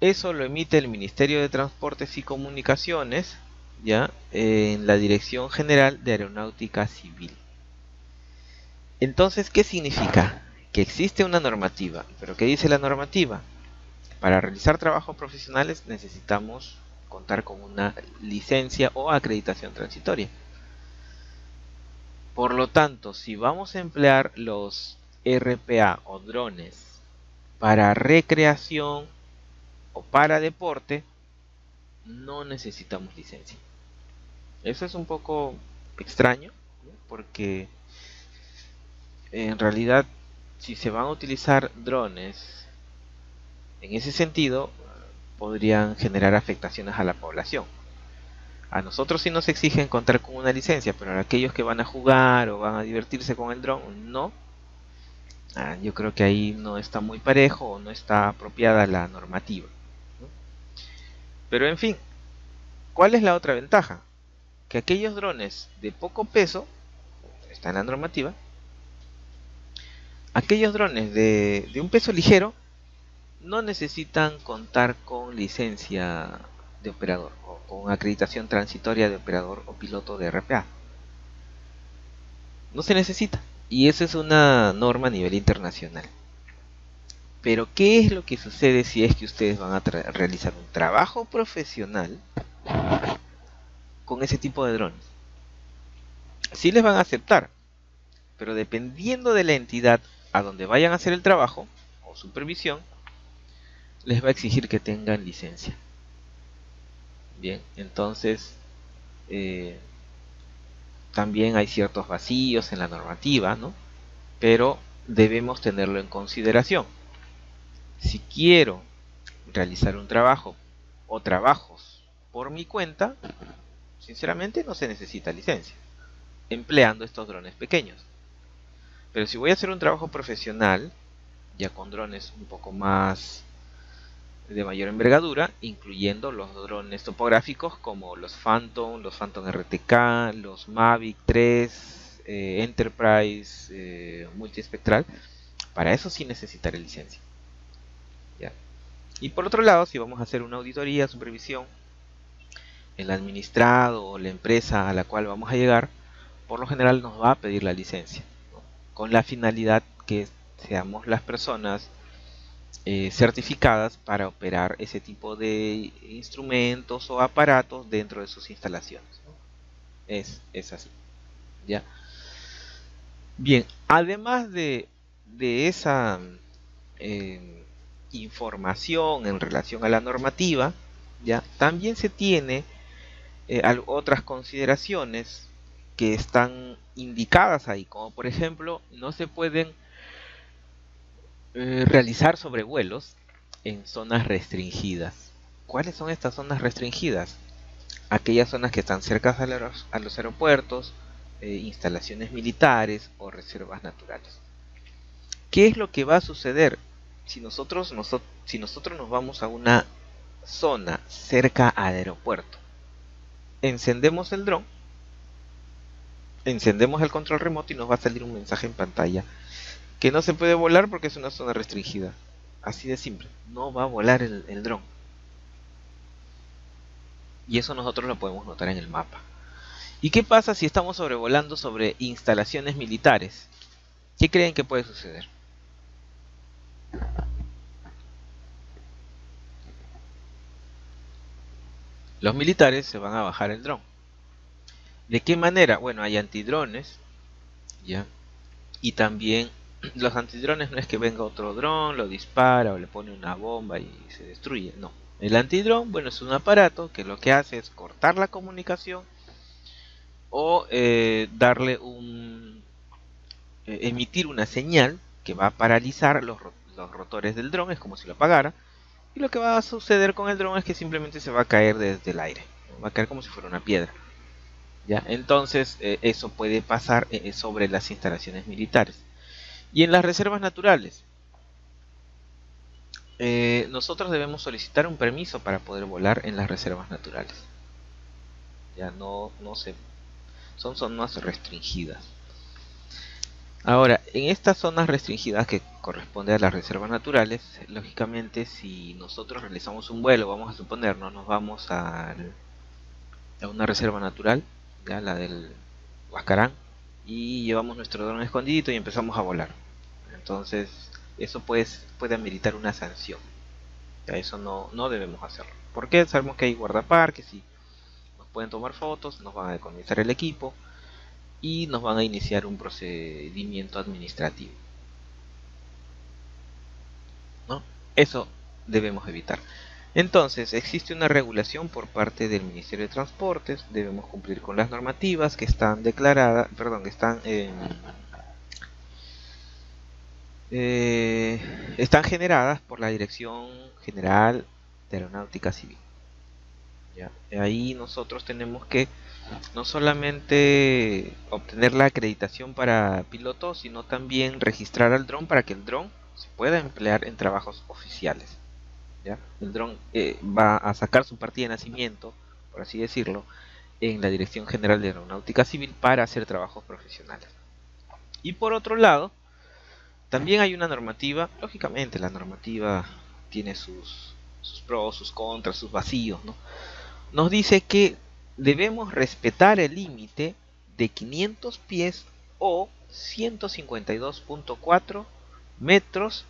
Eso lo emite el Ministerio de Transportes y Comunicaciones, ya, en la Dirección General de Aeronáutica Civil. Entonces, ¿qué significa? Que existe una normativa, pero ¿qué dice la normativa? Para realizar trabajos profesionales necesitamos contar con una licencia o acreditación transitoria. Por lo tanto, si vamos a emplear los RPA o drones para recreación o para deporte, no necesitamos licencia. Eso es un poco extraño, ¿no? Porque en realidad si se van a utilizar drones en ese sentido, podrían generar afectaciones a la población. A nosotros sí nos exigen contar con una licencia, pero a aquellos que van a jugar o van a divertirse con el dron, no. Yo creo que ahí no está muy parejo o no está apropiada la normativa, ¿no? Pero en fin, ¿cuál es la otra ventaja? Que aquellos drones de poco peso, está en la normativa, aquellos drones de un peso ligero no necesitan contar con licencia de operador o con acreditación transitoria de operador o piloto de RPA. No se necesita. Y eso es una norma a nivel internacional. Pero ¿qué es lo que sucede si es que ustedes van a realizar un trabajo profesional con ese tipo de drones? Sí les van a aceptar, pero dependiendo de la entidad a donde vayan a hacer el trabajo o supervisión, les va a exigir que tengan licencia. Bien, entonces también hay ciertos vacíos en la normativa, ¿no? Pero debemos tenerlo en consideración. Si quiero realizar un trabajo o trabajos por mi cuenta, sinceramente no se necesita licencia, empleando estos drones pequeños. Pero si voy a hacer un trabajo profesional, ya con drones un poco más de mayor envergadura, incluyendo los drones topográficos como los Phantom RTK, los Mavic 3, Enterprise, multiespectral, para eso sí necesitaré licencia. ¿Ya? Y por otro lado, si vamos a hacer una auditoría, supervisión, el administrado o la empresa a la cual vamos a llegar, por lo general nos va a pedir la licencia, ¿no? Con la finalidad que seamos las personas certificadas para operar ese tipo de instrumentos o aparatos dentro de sus instalaciones, ¿no? Es así, ¿ya? Bien, además de esa información en relación a la normativa, ¿ya? También se tiene otras consideraciones que están indicadas ahí, como por ejemplo, no se pueden realizar sobrevuelos en zonas restringidas. ¿Cuáles son estas zonas restringidas? Aquellas zonas que están cerca a los aeropuertos, instalaciones militares o reservas naturales. ¿Qué es lo que va a suceder si nosotros nos vamos a una zona cerca al aeropuerto? Encendemos el dron encendemos el control remoto y nos va a salir un mensaje en pantalla que no se puede volar porque es una zona restringida. Así de simple, no va a volar el dron. Y eso nosotros lo podemos notar en el mapa. ¿Y qué pasa si estamos sobrevolando sobre instalaciones militares? ¿Qué creen que puede suceder? Los militares se van a bajar el dron. ¿De qué manera? Bueno, hay antidrones, ¿ya? Y también los antidrones no es que venga otro dron, lo dispara o le pone una bomba y se destruye, no. El antidrón, bueno, es un aparato que lo que hace es cortar la comunicación o emitir una señal que va a paralizar los rotores del dron, es como si lo apagara. Y lo que va a suceder con el dron es que simplemente se va a caer desde el aire, va a caer como si fuera una piedra. ¿Ya? Entonces eso puede pasar sobre las instalaciones militares. Y en las reservas naturales, nosotros debemos solicitar un permiso para poder volar en las reservas naturales. Ya no se, son zonas restringidas. Ahora, en estas zonas restringidas que corresponde a las reservas naturales, lógicamente si nosotros realizamos un vuelo, vamos a suponer, ¿no? Nos vamos a una reserva natural, ya la del Huascarán, y llevamos nuestro dron escondido y empezamos a volar. Entonces, eso puede ameritar una sanción. Ya eso no debemos hacerlo. Porque sabemos que hay guardaparques y nos pueden tomar fotos, nos van a decomisar el equipo y nos van a iniciar un procedimiento administrativo, ¿no? Eso debemos evitar. Entonces, existe una regulación por parte del Ministerio de Transportes, debemos cumplir con las normativas que están declaradas, perdón, que están generadas por la Dirección General de Aeronáutica Civil. ¿Ya? Ahí nosotros tenemos que no solamente obtener la acreditación para piloto, sino también registrar al dron para que el dron se pueda emplear en trabajos oficiales. ¿Ya? El dron va a sacar su partida de nacimiento, por así decirlo, en la Dirección General de Aeronáutica Civil para hacer trabajos profesionales. Y por otro lado, también hay una normativa, lógicamente la normativa tiene sus pros, sus contras, sus vacíos, ¿no? Nos dice que debemos respetar el límite de 500 pies o 152.4 metros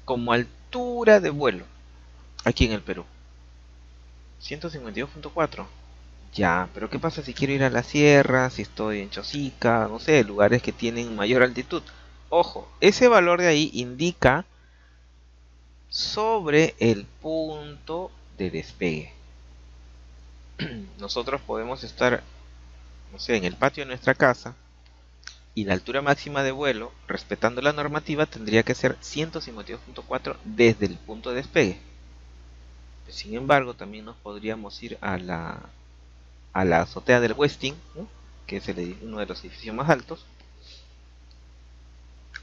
como altura de vuelo aquí en el Perú. 152.4. Ya, pero ¿qué pasa si quiero ir a la sierra, si estoy en Chosica, no sé, lugares que tienen mayor altitud? Ojo, ese valor de ahí indica sobre el punto de despegue. Nosotros podemos estar, no sé, en el patio de nuestra casa y la altura máxima de vuelo, respetando la normativa, tendría que ser 152.4 desde el punto de despegue. Sin embargo, también nos podríamos ir a la azotea del Westin, ¿no? Que es uno de los edificios más altos,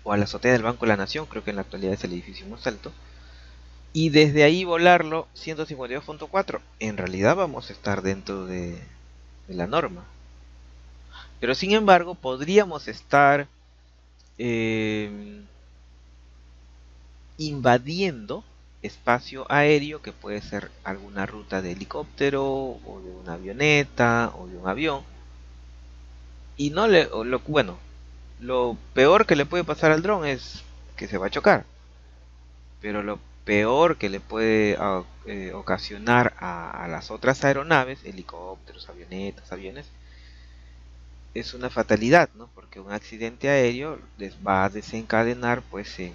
o a la azotea del Banco de la Nación, creo que en la actualidad es el edificio más alto, y desde ahí volarlo 152.4. En realidad vamos a estar dentro de la norma. Pero sin embargo, podríamos estar eh, invadiendo espacio aéreo que puede ser alguna ruta de helicóptero o de una avioneta o de un avión. Y no le, bueno, lo peor que le puede pasar al dron es que se va a chocar. Pero lo peor que le puede ocasionar a las otras aeronaves, helicópteros, avionetas, aviones, es una fatalidad, ¿no? Porque un accidente aéreo les va a desencadenar pues en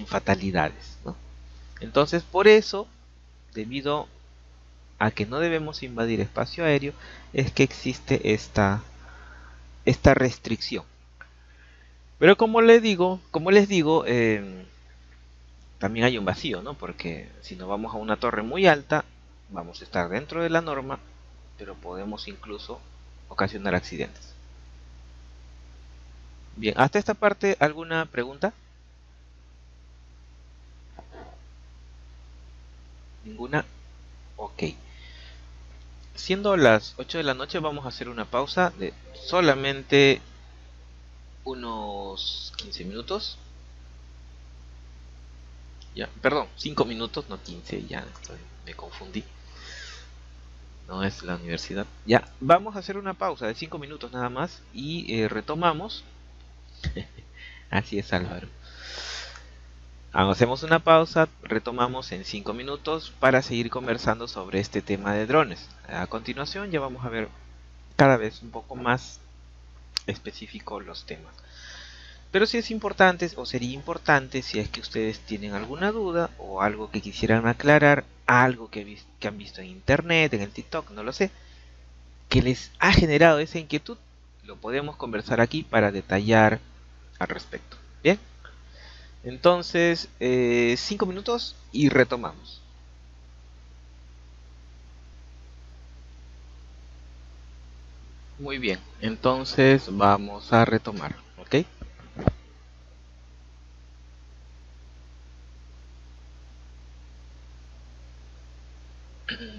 fatalidades, ¿no? Entonces, por eso, debido a que no debemos invadir espacio aéreo, es que existe esta restricción. Pero como les digo, también hay un vacío, ¿no? Porque si nos vamos a una torre muy alta, vamos a estar dentro de la norma, pero podemos incluso ocasionar accidentes. Bien, hasta esta parte, ¿alguna pregunta? ¿Ninguna? Ok. Siendo las 8 de la noche, vamos a hacer una pausa de solamente unos 15 minutos. Ya, perdón, 5 minutos, no 15, ya me confundí. No es la universidad. Ya, vamos a hacer una pausa de 5 minutos nada más y retomamos. Así es, Álvaro. Hacemos una pausa, retomamos en 5 minutos para seguir conversando sobre este tema de drones. A continuación ya vamos a ver cada vez un poco más específico los temas. Pero sí es importante o sería importante si es que ustedes tienen alguna duda o algo que quisieran aclarar, algo que han visto en internet, en el TikTok, no lo sé, que les ha generado esa inquietud, lo podemos conversar aquí para detallar al respecto. Bien, entonces 5 minutos y retomamos. Muy bien, entonces vamos a retomar, ¿ok?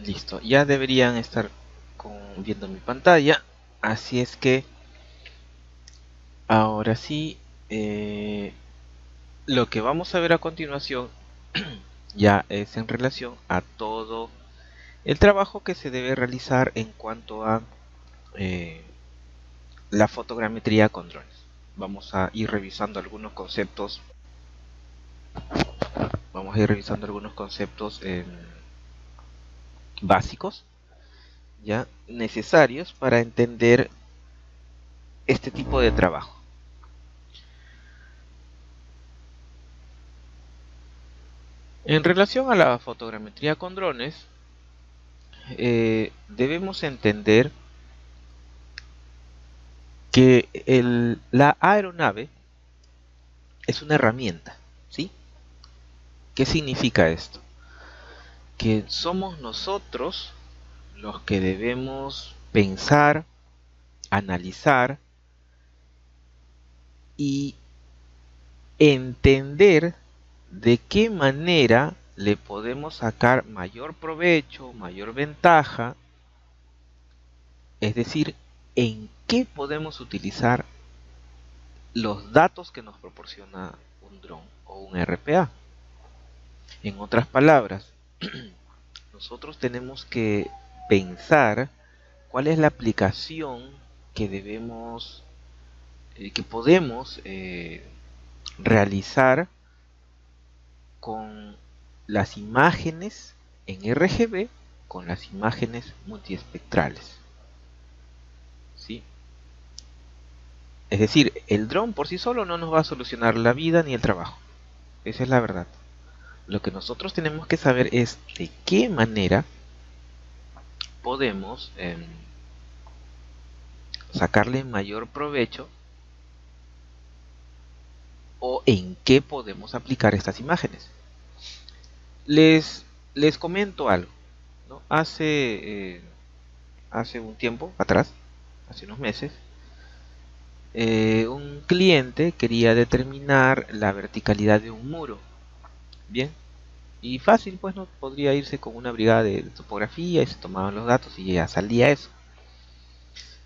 Listo, ya deberían estar viendo mi pantalla, así es que ahora sí, lo que vamos a ver a continuación ya es en relación a todo el trabajo que se debe realizar en cuanto a eh, la fotogrametría con drones. Vamos a ir revisando algunos conceptos, vamos a ir revisando algunos conceptos básicos ya necesarios para entender este tipo de trabajo. En relación a la fotogrametría con drones, debemos entender que la aeronave es una herramienta, ¿sí? ¿Qué significa esto? Que somos nosotros los que debemos pensar, analizar y entender de qué manera le podemos sacar mayor provecho, mayor ventaja, es decir, en qué podemos utilizar los datos que nos proporciona un dron o un RPA. En otras palabras, nosotros tenemos que pensar cuál es la aplicación que debemos, que podemos realizar con las imágenes en RGB, con las imágenes multiespectrales, ¿sí? Es decir, el dron por sí solo no nos va a solucionar la vida ni el trabajo. Esa es la verdad. Lo que nosotros tenemos que saber es de qué manera podemos sacarle mayor provecho o en qué podemos aplicar estas imágenes. Les, les comento algo, ¿no? Hace un tiempo atrás, hace unos meses, un cliente quería determinar la verticalidad de un muro. Bien, y fácil, pues no podría irse con una brigada de topografía y se tomaban los datos y ya salía eso.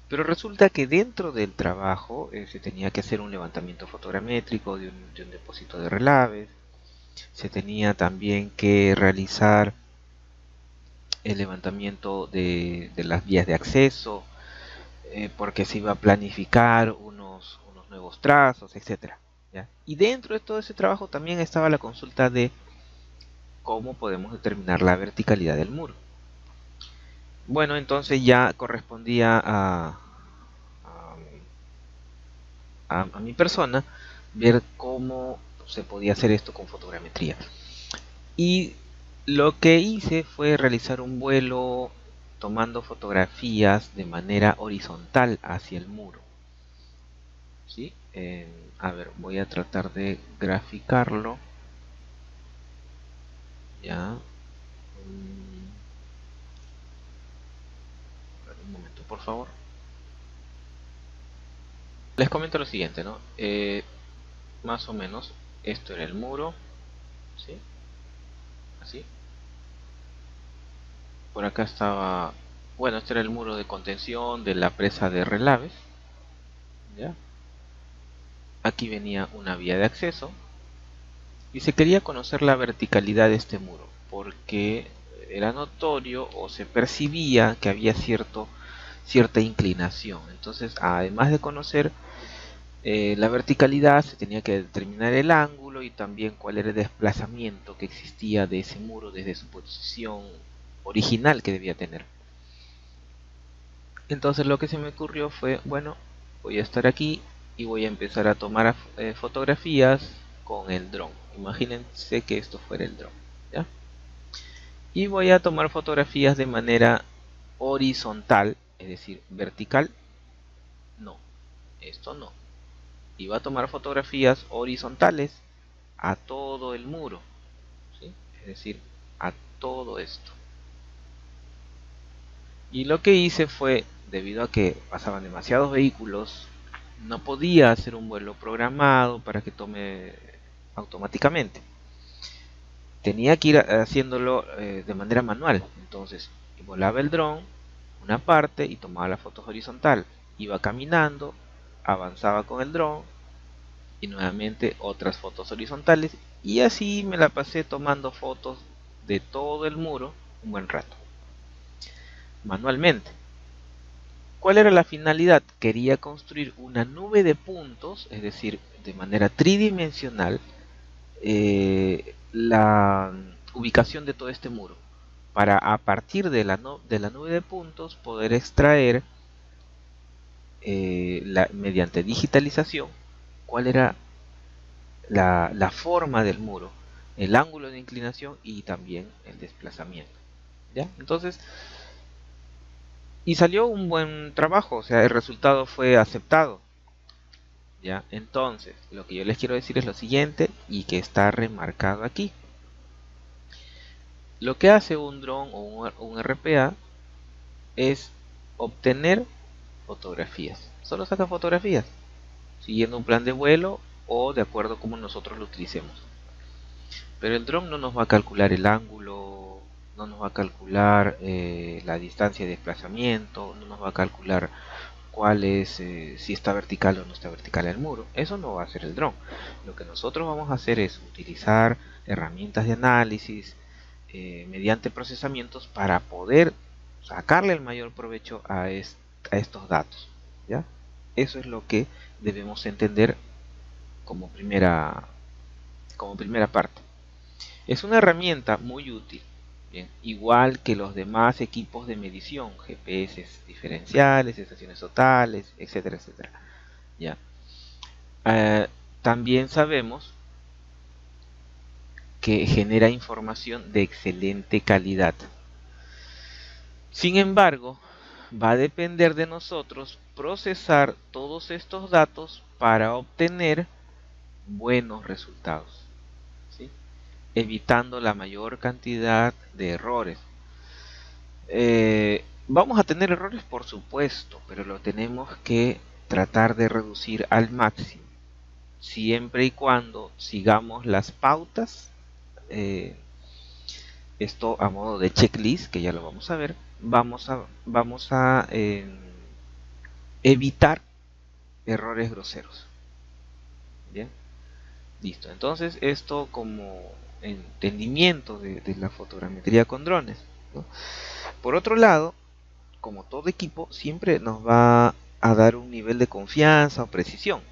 Pero resulta que dentro del trabajo se tenía que hacer un levantamiento fotogramétrico de un depósito de relaves, se tenía también que realizar el levantamiento de las vías de acceso, porque se iba a planificar unos nuevos trazos, etcétera, ¿ya? Y dentro de todo ese trabajo también estaba la consulta de cómo podemos determinar la verticalidad del muro. Bueno, entonces ya correspondía a mi persona ver cómo se podía hacer esto con fotogrametría. Y lo que hice fue realizar un vuelo tomando fotografías de manera horizontal hacia el muro. ¿Sí? A ver, voy a tratar de graficarlo. Ya. Un momento, por favor. Les comento lo siguiente, ¿no? Más o menos, esto era el muro. ¿Sí? Así. Por acá estaba. Bueno, este era el muro de contención de la presa de Relaves, ¿ya? Aquí venía una vía de acceso y se quería conocer la verticalidad de este muro, porque era notorio o se percibía que había cierta inclinación. Entonces, además de conocer la verticalidad, se tenía que determinar el ángulo y también cuál era el desplazamiento que existía de ese muro desde su posición original que debía tener. Entonces lo que se me ocurrió fue, bueno, voy a estar aquí y voy a empezar a tomar fotografías con el dron. Imagínense que esto fuera el dron, ¿ya? Y voy a tomar fotografías de manera horizontal, es decir, vertical, no, esto no. Y va a tomar fotografías horizontales a todo el muro, ¿sí? Es decir, a todo esto. Y lo que hice fue, debido a que pasaban demasiados vehículos, no podía hacer un vuelo programado para que tome automáticamente. Tenía que ir haciéndolo de manera manual. Entonces, volaba el dron una parte y tomaba la foto horizontal. Iba caminando, avanzaba con el dron y nuevamente otras fotos horizontales. Y así me la pasé tomando fotos de todo el muro un buen rato, manualmente. ¿Cuál era la finalidad? Quería construir una nube de puntos, es decir, de manera tridimensional, la ubicación de todo este muro, para a partir de de la nube de puntos poder extraer mediante digitalización cuál era la forma del muro, el ángulo de inclinación y también el desplazamiento. ¿Ya? Entonces, y salió un buen trabajo, o sea, el resultado fue aceptado. ¿Ya? Entonces, lo que yo les quiero decir es lo siguiente y que está remarcado aquí. Lo que hace un dron o un RPA es obtener fotografías. Solo saca fotografías, siguiendo un plan de vuelo o de acuerdo a cómo nosotros lo utilicemos. Pero el dron no nos va a calcular el ángulo, no nos va a calcular la distancia de desplazamiento, no nos va a calcular cuál es, si está vertical o no está vertical el muro. Eso no va a hacer el dron. Lo que nosotros vamos a hacer es utilizar herramientas de análisis mediante procesamientos para poder sacarle el mayor provecho a estos datos. ¿Ya? Eso es lo que debemos entender como primera parte. Es una herramienta muy útil, bien, igual que los demás equipos de medición, GPS diferenciales, estaciones totales, etcétera, etcétera. ¿Ya? También sabemos que genera información de excelente calidad. Sin embargo, va a depender de nosotros procesar todos estos datos para obtener buenos resultados, ¿sí? Evitando la mayor cantidad de errores. Vamos a tener errores, por supuesto, pero lo tenemos que tratar de reducir al máximo, siempre y cuando sigamos las pautas. Esto a modo de checklist, que ya lo vamos a ver. Vamos a evitar errores groseros. Bien, listo. Entonces, esto como entendimiento de la fotogrametría con drones, ¿no? Por otro lado, como todo equipo, siempre nos va a dar un nivel de confianza o precisión.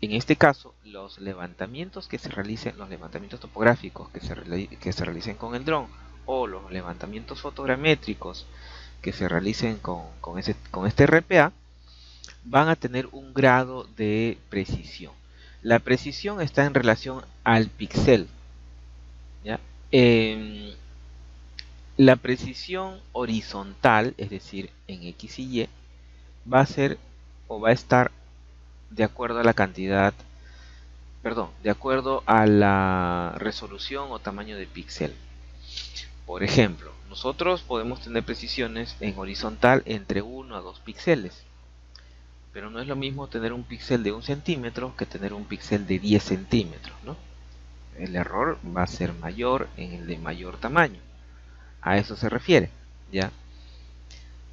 En este caso, los levantamientos que se realicen, los levantamientos topográficos que se realicen con el dron o los levantamientos fotogramétricos que se realicen con este RPA van a tener un grado de precisión. La precisión está en relación al píxel, ¿ya? La precisión horizontal, es decir, en X y Y, va a ser o va a estar de acuerdo a la cantidad, perdón, de acuerdo a la resolución o tamaño de píxel. Por ejemplo, nosotros podemos tener precisiones en horizontal entre 1 a 2 píxeles, pero no es lo mismo tener un píxel de 1 centímetro que tener un píxel de 10 centímetros, ¿no? El error va a ser mayor en el de mayor tamaño. A eso se refiere, ¿ya?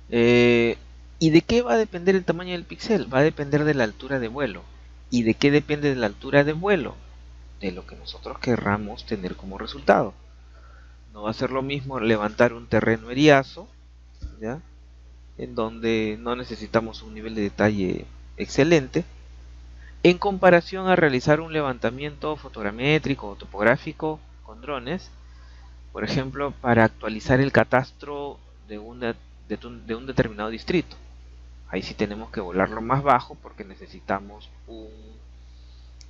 Eh, ¿Y de qué va a depender el tamaño del píxel? Va a depender de la altura de vuelo. ¿Y de qué depende de la altura de vuelo? De lo que nosotros querramos tener como resultado. No va a ser lo mismo levantar un terreno eriazo, ¿ya? En donde no necesitamos un nivel de detalle excelente, en comparación a realizar un levantamiento fotogramétrico o topográfico con drones, por ejemplo, para actualizar el catastro de un determinado distrito. Ahí sí tenemos que volarlo más bajo porque necesitamos un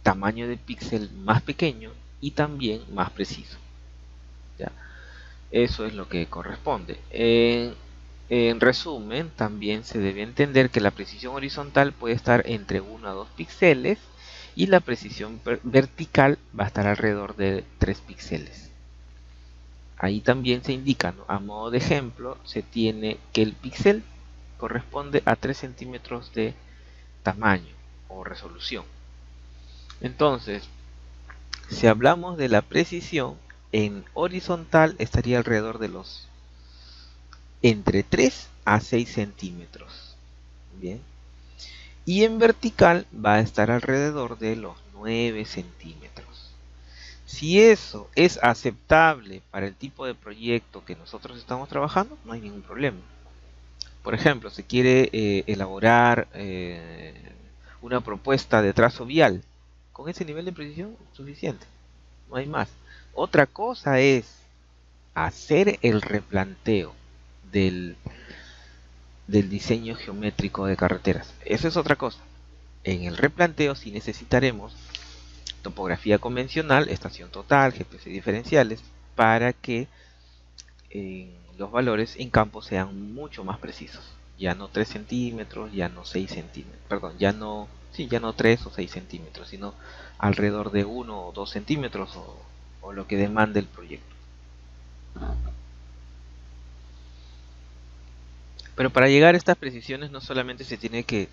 tamaño de píxel más pequeño y también más preciso. ¿Ya? Eso es lo que corresponde. En resumen, también se debe entender que la precisión horizontal puede estar entre 1 a 2 píxeles y la precisión vertical va a estar alrededor de 3 píxeles. Ahí también se indica, ¿no? A modo de ejemplo, se tiene que el píxel corresponde a 3 centímetros de tamaño o resolución. Entonces, si hablamos de la precisión, en horizontal estaría alrededor de los entre 3 a 6 centímetros. Bien. Y en vertical va a estar alrededor de los 9 centímetros. Si eso es aceptable para el tipo de proyecto que nosotros estamos trabajando, no hay ningún problema. Por ejemplo, se quiere elaborar una propuesta de trazo vial. Con ese nivel de precisión, suficiente. No hay más. Otra cosa es hacer el replanteo del, del diseño geométrico de carreteras. Eso es otra cosa. En el replanteo sí necesitaremos topografía convencional, estación total, GPS diferenciales, para que los valores en campo sean mucho más precisos. Ya no 3 centímetros, ya no 6 centímetros, perdón, ya no 3 o 6 centímetros, sino alrededor de 1 o 2 centímetros o lo que demande el proyecto. Pero para llegar a estas precisiones no solamente se tiene que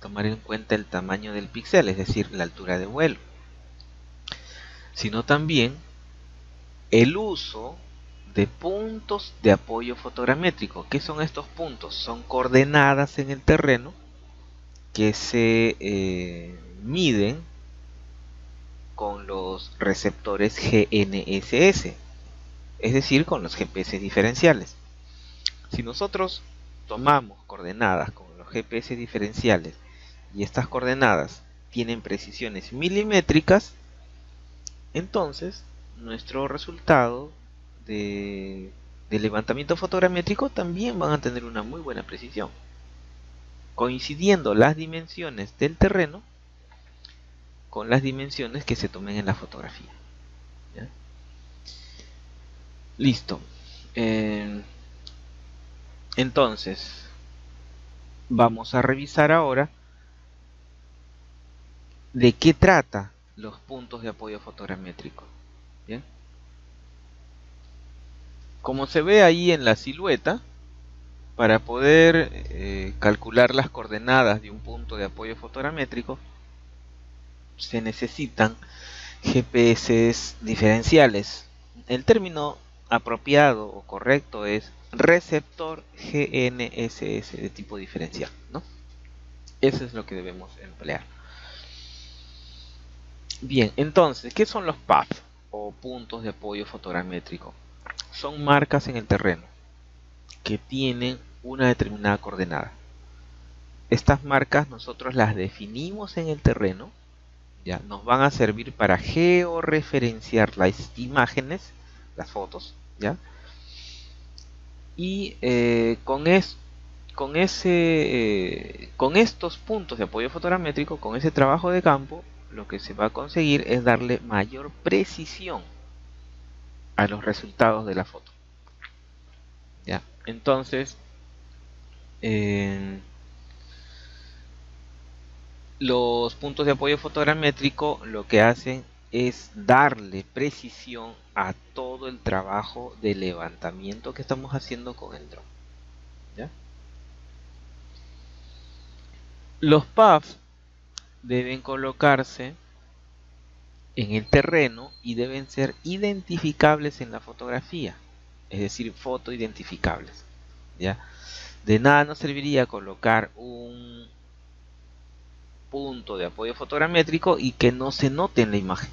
tomar en cuenta el tamaño del píxel, es decir, la altura de vuelo, sino también el uso de puntos de apoyo fotogramétrico. ¿Qué son estos puntos? Son coordenadas en el terreno que se miden con los receptores GNSS, es decir, con los GPS diferenciales. Si nosotros tomamos coordenadas con los GPS diferenciales y estas coordenadas tienen precisiones milimétricas, entonces nuestro resultado de, de levantamiento fotogramétrico también van a tener una muy buena precisión, coincidiendo las dimensiones del terreno con las dimensiones que se tomen en la fotografía. ¿Ya? Listo. Eh, entonces, vamos a revisar ahora de qué trata los puntos de apoyo fotogramétrico. ¿Bien? Como se ve ahí en la silueta, para poder calcular las coordenadas de un punto de apoyo fotogramétrico, se necesitan GPS diferenciales. El término apropiado o correcto es receptor GNSS de tipo diferencial, ¿no? Eso es lo que debemos emplear. Bien, entonces, ¿qué son los PAF o puntos de apoyo fotogramétrico? Son marcas en el terreno que tienen una determinada coordenada. Estas marcas nosotros las definimos en el terreno, ya nos van a servir para georreferenciar las imágenes, las fotos, ya. Y con estos puntos de apoyo fotogramétrico, con ese trabajo de campo, lo que se va a conseguir es darle mayor precisión a los resultados de la foto. ¿Ya? Entonces, los puntos de apoyo fotogramétrico lo que hacen es darle precisión a todo el trabajo de levantamiento que estamos haciendo con el dron. ¿Ya? Los PAF deben colocarse en el terreno y deben ser identificables en la fotografía, es decir, fotoidentificables. ¿Ya? De nada nos serviría colocar un punto de apoyo fotogramétrico y que no se note en la imagen.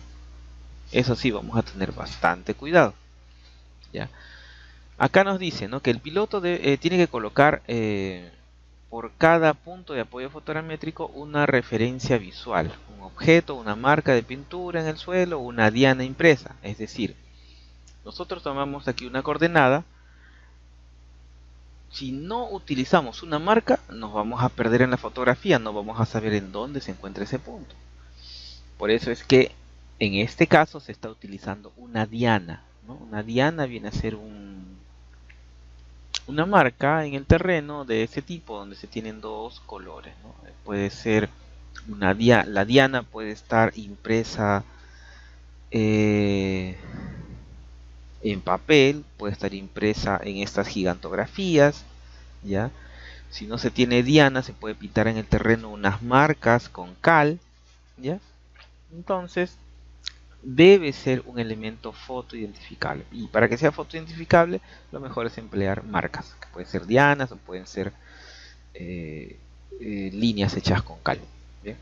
Eso sí, vamos a tener bastante cuidado. ¿Ya? Acá nos dice, ¿no?, que el piloto tiene que colocar por cada punto de apoyo fotogramétrico una referencia visual, un objeto, una marca de pintura en el suelo, una diana impresa. Es decir, nosotros tomamos aquí una coordenada. Si no utilizamos una marca, nos vamos a perder en la fotografía, no vamos a saber en dónde se encuentra ese punto. Por eso es que en este caso se está utilizando una diana, ¿no? Una diana viene a ser una marca en el terreno de ese tipo, donde se tienen dos colores, ¿no? Puede ser la diana puede estar impresa en papel, puede estar impresa en estas gigantografías, ¿ya? Si no se tiene diana, se puede pintar en el terreno unas marcas con cal, ¿ya? Entonces, debe ser un elemento fotoidentificable. Y para que sea fotoidentificable, lo mejor es emplear marcas, que pueden ser dianas o pueden ser líneas hechas con cal. ¿Bien?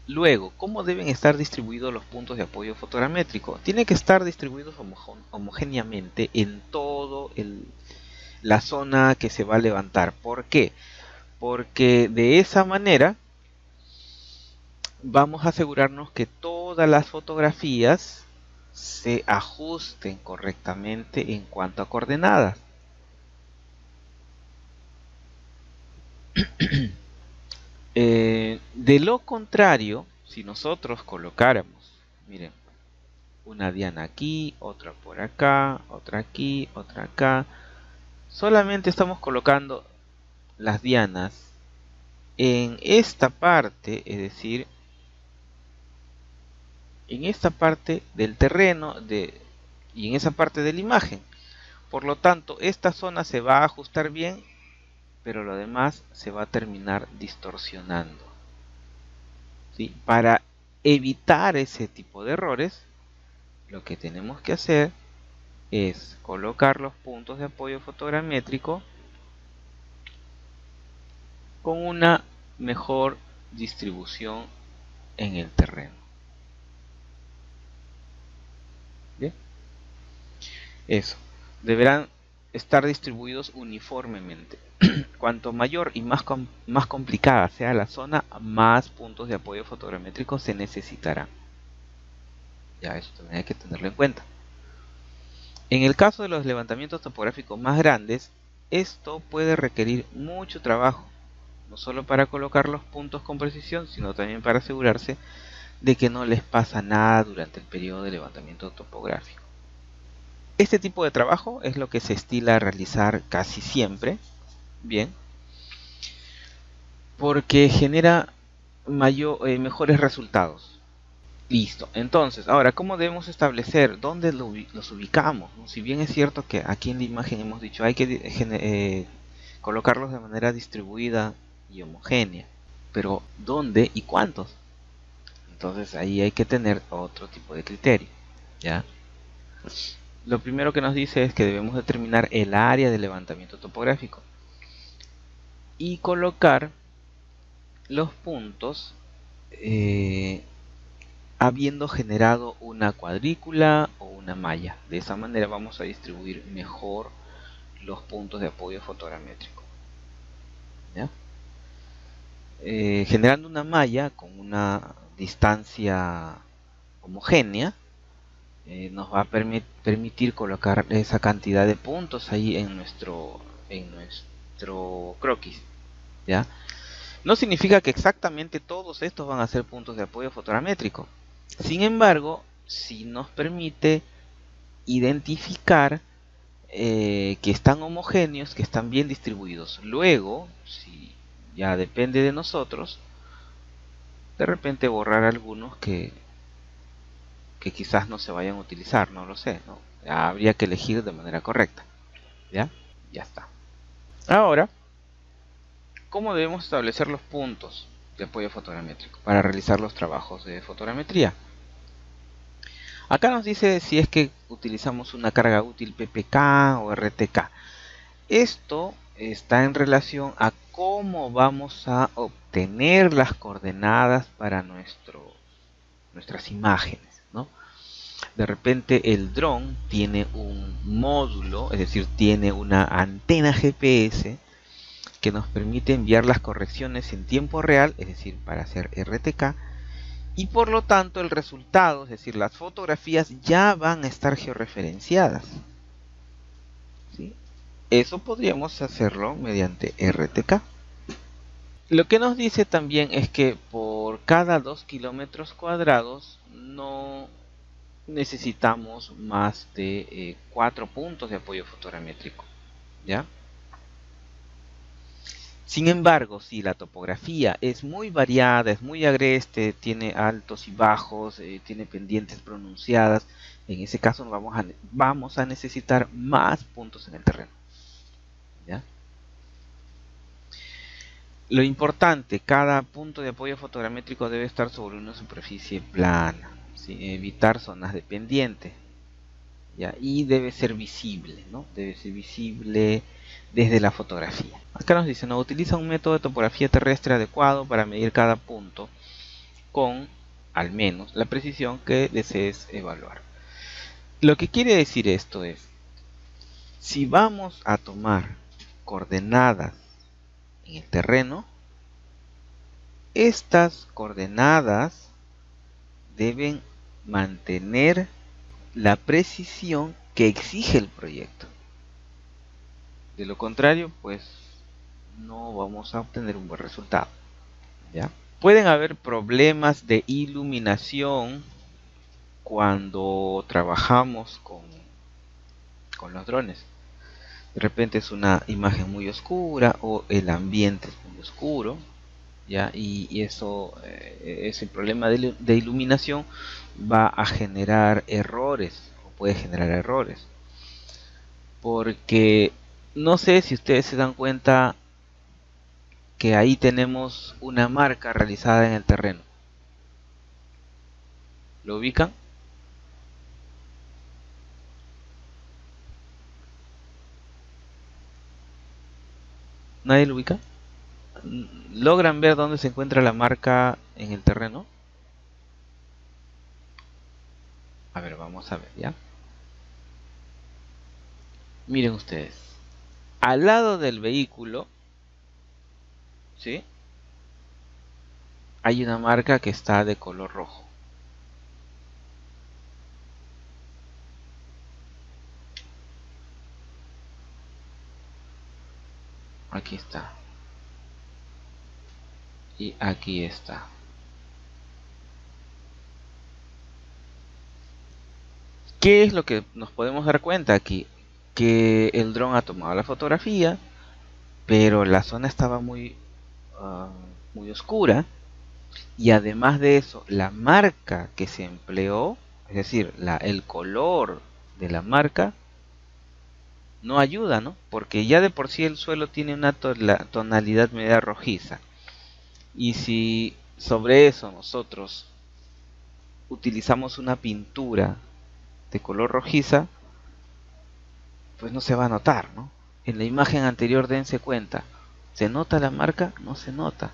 Luego, ¿cómo deben estar distribuidos los puntos de apoyo fotogramétrico? Tienen que estar distribuidos homogéneamente en todo la zona que se va a levantar. ¿Por qué? Porque de esa manera vamos a asegurarnos que todas las fotografías se ajusten correctamente en cuanto a coordenadas. De lo contrario, si nosotros colocáramos, miren, una diana aquí, otra por acá, otra aquí, otra acá, solamente estamos colocando las dianas en esta parte, es decir, en esta parte del terreno y en esa parte de la imagen. Por lo tanto, esta zona se va a ajustar bien, pero lo demás se va a terminar distorsionando. ¿Sí? Para evitar ese tipo de errores, lo que tenemos que hacer es colocar los puntos de apoyo fotogramétrico con una mejor distribución en el terreno. ¿Bien? Eso. Deberán estar distribuidos uniformemente. Cuanto mayor y más complicada sea la zona, más puntos de apoyo fotogramétrico se necesitarán. Ya, eso también hay que tenerlo en cuenta. En el caso de los levantamientos topográficos más grandes, esto puede requerir mucho trabajo, no solo para colocar los puntos con precisión, sino también para asegurarse de que no les pasa nada durante el periodo de levantamiento topográfico. Este tipo de trabajo es lo que se estila a realizar casi siempre, bien, porque genera mejores resultados. Listo. Entonces, ahora, ¿cómo debemos establecer dónde los ubicamos? ¿No? Si bien es cierto que aquí en la imagen hemos dicho hay que colocarlos de manera distribuida y homogénea, pero ¿dónde y cuántos? Entonces ahí hay que tener otro tipo de criterio, ¿ya? Lo primero que nos dice es que debemos determinar el área de levantamiento topográfico y colocar los puntos habiendo generado una cuadrícula o una malla. De esa manera vamos a distribuir mejor los puntos de apoyo fotogramétrico. ¿Ya? Generando una malla con una distancia homogénea, nos va a permitir colocar esa cantidad de puntos ahí en nuestro croquis. ¿Ya? No significa que exactamente todos estos van a ser puntos de apoyo fotogramétrico. Sin embargo, sí nos permite identificar que están homogéneos, que están bien distribuidos. Luego, si ya depende de nosotros, de repente borrar algunos que quizás no se vayan a utilizar, no lo sé, ¿no? Habría que elegir de manera correcta. ¿Ya? Ya está. Ahora, ¿cómo debemos establecer los puntos de apoyo fotogramétrico para realizar los trabajos de fotogrametría? Acá nos dice si es que utilizamos una carga útil PPK o RTK. Esto está en relación a cómo vamos a obtener las coordenadas para nuestras imágenes, ¿no? De repente el dron tiene un módulo, es decir, tiene una antena GPS que nos permite enviar las correcciones en tiempo real, es decir, para hacer RTK, y por lo tanto el resultado, es decir, las fotografías ya van a estar georreferenciadas, ¿sí? Eso podríamos hacerlo mediante RTK. Lo que nos dice también es que por cada 2 kilómetros cuadrados no necesitamos más de 4 puntos de apoyo fotogramétrico, ¿ya? Sin embargo, si la topografía es muy variada, es muy agreste, tiene altos y bajos, tiene pendientes pronunciadas, en ese caso vamos a necesitar más puntos en el terreno, ¿ya? Lo importante, cada punto de apoyo fotogramétrico debe estar sobre una superficie plana, ¿sí? Evitar zonas de pendiente, ¿ya? Y debe ser visible, ¿no? Debe ser visible desde la fotografía. Acá nos dice, no utiliza un método de topografía terrestre adecuado para medir cada punto con al menos la precisión que desees evaluar. Lo que quiere decir esto es, si vamos a tomar coordenadas en el terreno, estas coordenadas deben mantener la precisión que exige el proyecto. De lo contrario, pues no vamos a obtener un buen resultado, ¿ya? Pueden haber problemas de iluminación cuando trabajamos con los drones. De repente es una imagen muy oscura o el ambiente es muy oscuro, ¿ya? Y eso, ese problema de iluminación va a generar errores o puede generar errores. Porque no sé si ustedes se dan cuenta que ahí tenemos una marca realizada en el terreno. ¿Lo ubican? ¿Nadie lo ubica? ¿Logran ver dónde se encuentra la marca en el terreno? A ver, vamos a ver, ¿ya? Miren ustedes. Al lado del vehículo, ¿sí? Hay una marca que está de color rojo. Aquí está. Y aquí está. ¿Qué es lo que nos podemos dar cuenta aquí? Que el dron ha tomado la fotografía, pero la zona estaba muy oscura. Y además de eso, la marca que se empleó, es decir, el color de la marca, no ayuda, ¿no? Porque ya de por sí el suelo tiene una tonalidad media rojiza. Y si sobre eso nosotros utilizamos una pintura de color rojiza, pues no se va a notar, ¿no? En la imagen anterior dense cuenta, ¿se nota la marca? No se nota.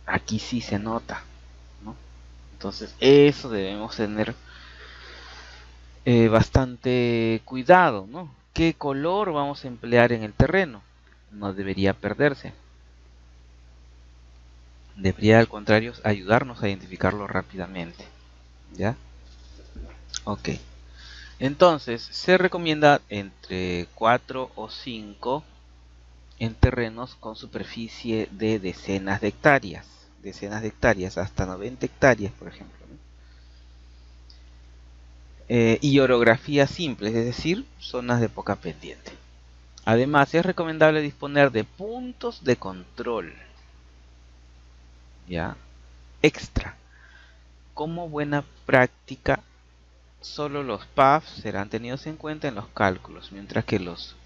Aquí sí se nota, ¿no? Entonces eso debemos tener bastante cuidado, ¿no? ¿Qué color vamos a emplear en el terreno? No debería perderse. Debería al contrario ayudarnos a identificarlo rápidamente, ¿ya? Ok. Entonces, se recomienda entre 4 o 5 en terrenos con superficie de decenas de hectáreas, hasta 90 hectáreas, por ejemplo, ¿no? Y orografía simple, es decir, zonas de poca pendiente. Además, es recomendable disponer de puntos de control, ¿ya? Extra. Como buena práctica, solo los paths serán tenidos en cuenta en los cálculos, mientras que los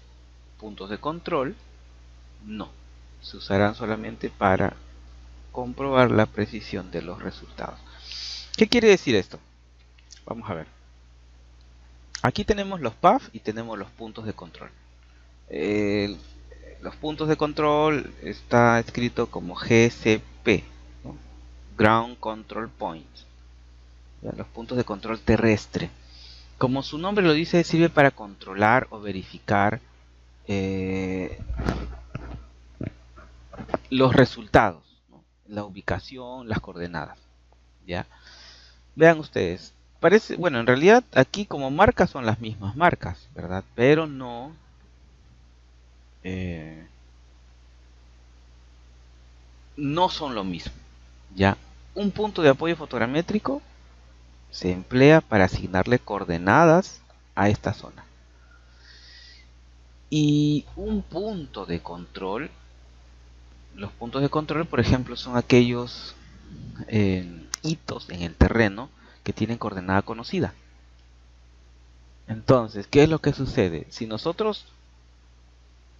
puntos de control no. Se usarán solamente para comprobar la precisión de los resultados. ¿Qué quiere decir esto? Vamos a ver. Aquí tenemos los paths y tenemos los puntos de control. El- los puntos de control está escrito como GCP, ¿no? Ground Control Points. ¿Ya? Los puntos de control terrestre. Como su nombre lo dice, sirve para controlar o verificar eh, los resultados, ¿no? La ubicación, las coordenadas. ¿Ya? Vean ustedes, parece, bueno, en realidad aquí como marcas son las mismas marcas, ¿verdad? Pero eh, no son lo mismo, ¿ya? Un punto de apoyo fotogramétrico se emplea para asignarle coordenadas a esta zona. Y un punto de control, los puntos de control, por ejemplo, son aquellos hitos en el terreno que tienen coordenada conocida. Entonces, ¿qué es lo que sucede? Si nosotros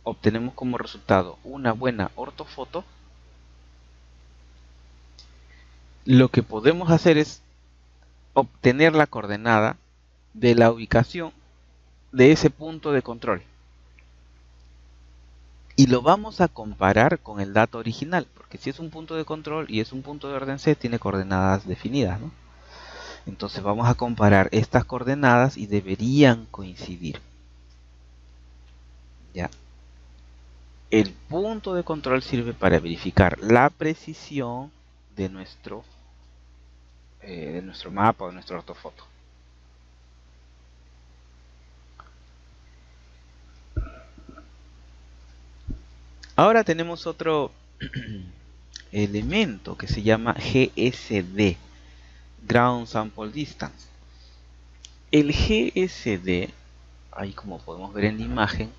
obtenemos como resultado una buena ortofoto, lo que podemos hacer es obtener la coordenada de la ubicación de ese punto de control. Y lo vamos a comparar con el dato original, porque si es un punto de control y es un punto de orden C, tiene coordenadas definidas, ¿no? Entonces vamos a comparar estas coordenadas y deberían coincidir. ¿Ya? El punto de control sirve para verificar la precisión de nuestro mapa o de nuestra ortofoto. Ahora tenemos otro elemento que se llama GSD, Ground Sample Distance. El GSD, ahí como podemos ver en la imagen,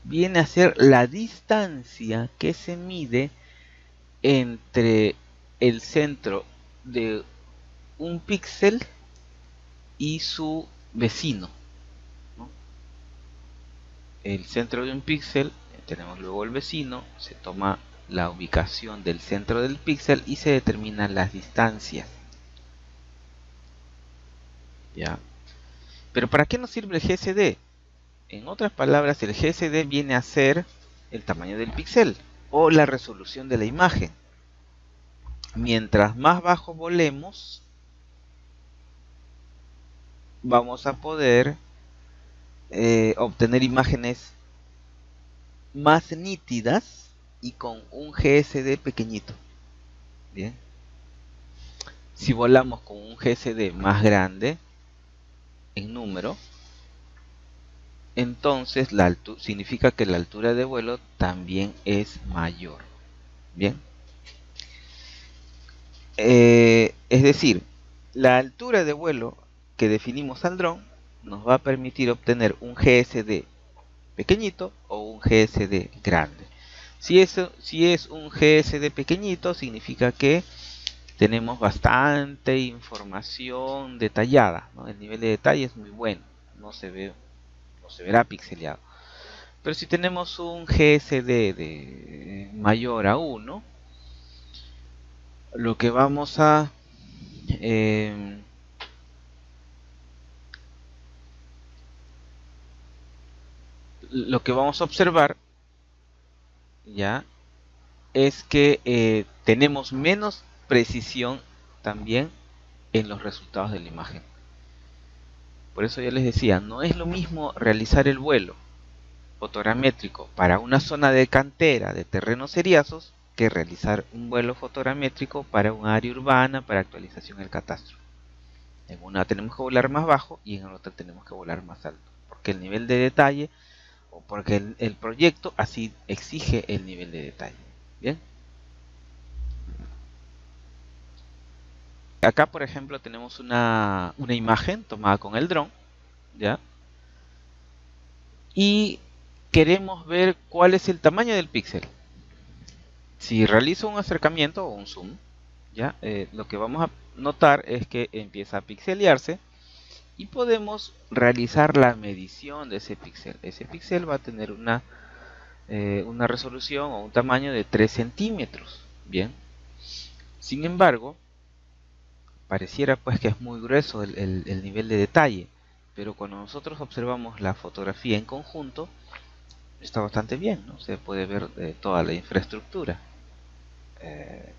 viene a ser la distancia que se mide entre el centro de un píxel y su vecino, ¿no? El centro de un píxel, tenemos luego el vecino, se toma la ubicación del centro del píxel y se determinan las distancias. ¿Ya? Pero ¿para qué nos sirve el GSD? En otras palabras, el GSD viene a ser el tamaño del píxel o la resolución de la imagen. Mientras más bajo volemos, vamos a poder obtener imágenes más nítidas y con un GSD pequeñito. Bien. Si volamos con un GSD más grande en número, entonces significa que la altura de vuelo también es mayor. Bien. Es decir, la altura de vuelo que definimos al dron nos va a permitir obtener un GSD pequeñito o un GSD grande. Si es un GSD pequeñito, significa que tenemos bastante información detallada, ¿no? El nivel de detalle es muy bueno, no se verá pixeleado. Pero si tenemos un GSD de mayor a 1, lo que vamos a eh, observar ya es que tenemos menos precisión también en los resultados de la imagen. Por eso ya les decía, no es lo mismo realizar el vuelo fotogramétrico para una zona de cantera de terrenos seriazos que realizar un vuelo fotogramétrico para un área urbana para actualización del catastro. En una tenemos que volar más bajo y en otra tenemos que volar más alto, porque el nivel de detalle o porque el proyecto así exige el nivel de detalle. Bien. Acá, por ejemplo, tenemos una imagen tomada con el dron, ¿ya? Y queremos ver cuál es el tamaño del píxel. Si realizo un acercamiento o un zoom, ¿ya? Lo que vamos a notar es que empieza a pixelearse y podemos realizar la medición de ese píxel. Ese píxel va a tener una resolución o un tamaño de 3 centímetros. Bien. Sin embargo, pareciera pues que es muy grueso el nivel de detalle, pero cuando nosotros observamos la fotografía en conjunto, está bastante bien, ¿no? Se puede ver toda la infraestructura.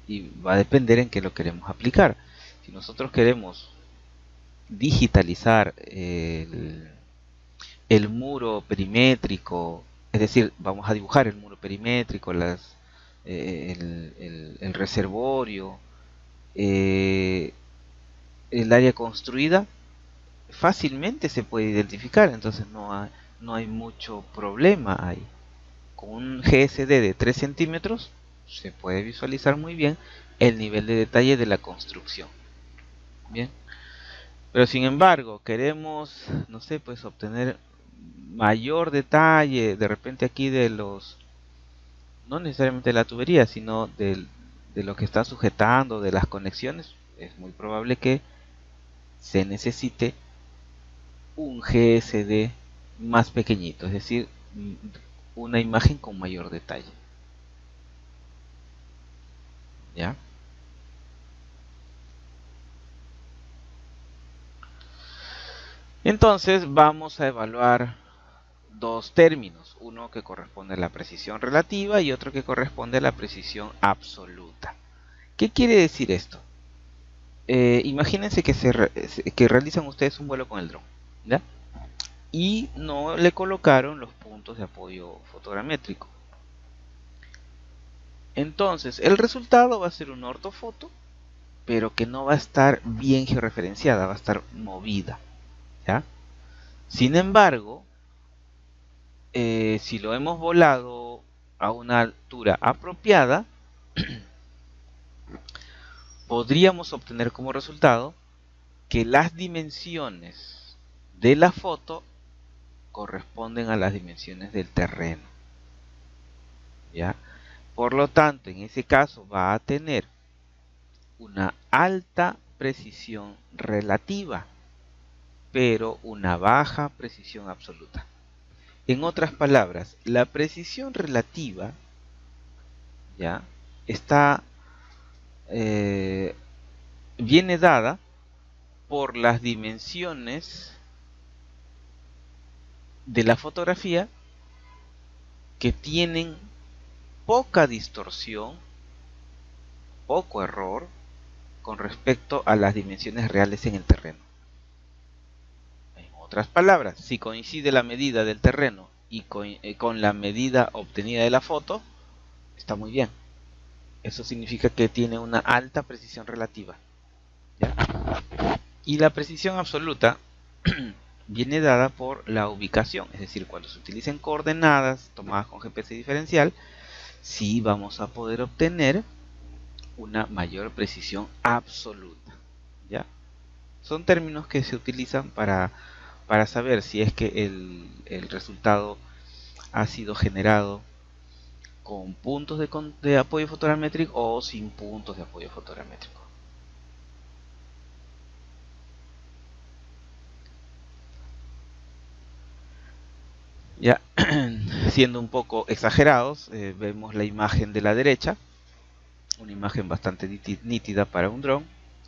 Y va a depender en qué lo queremos aplicar. Si nosotros queremos digitalizar el muro perimétrico, es decir, vamos a dibujar el muro perimétrico, el reservorio, eh, el área construida, fácilmente se puede identificar, entonces no hay mucho problema ahí. Con un GSD de 3 centímetros se puede visualizar muy bien el nivel de detalle de la construcción. Bien, pero sin embargo queremos, no sé, pues obtener mayor detalle de repente aquí de los, no necesariamente de la tubería, sino de lo que está sujetando, de las conexiones. Es muy probable que se necesite un GSD más pequeñito, es decir, una imagen con mayor detalle. ¿Ya? Entonces vamos a evaluar dos términos, uno que corresponde a la precisión relativa y otro que corresponde a la precisión absoluta. ¿Qué quiere decir esto? Imagínense que realizan ustedes un vuelo con el dron, ¿ya? Y no le colocaron los puntos de apoyo fotogramétrico. Entonces, el resultado va a ser una ortofoto, pero que no va a estar bien georreferenciada, va a estar movida, ¿ya? Sin embargo, si lo hemos volado a una altura apropiada, podríamos obtener como resultado que las dimensiones de la foto corresponden a las dimensiones del terreno, ¿ya? Por lo tanto, en ese caso va a tener una alta precisión relativa, pero una baja precisión absoluta. En otras palabras, la precisión relativa, ¿ya?, está viene dada por las dimensiones de la fotografía que tienen poca distorsión, poco error con respecto a las dimensiones reales en el terreno. En otras palabras, si coincide la medida del terreno y con la medida obtenida de la foto, está muy bien. Eso significa que tiene una alta precisión relativa, ¿ya? Y la precisión absoluta viene dada por la ubicación, es decir, cuando se utilicen coordenadas tomadas con GPS diferencial, sí vamos a poder obtener una mayor precisión absoluta, ¿ya? Son términos que se utilizan para saber si es que el resultado ha sido generado con puntos de apoyo fotogramétrico o sin puntos de apoyo fotogramétrico. Ya, siendo un poco exagerados, vemos la imagen de la derecha, una imagen bastante nítida para un dron,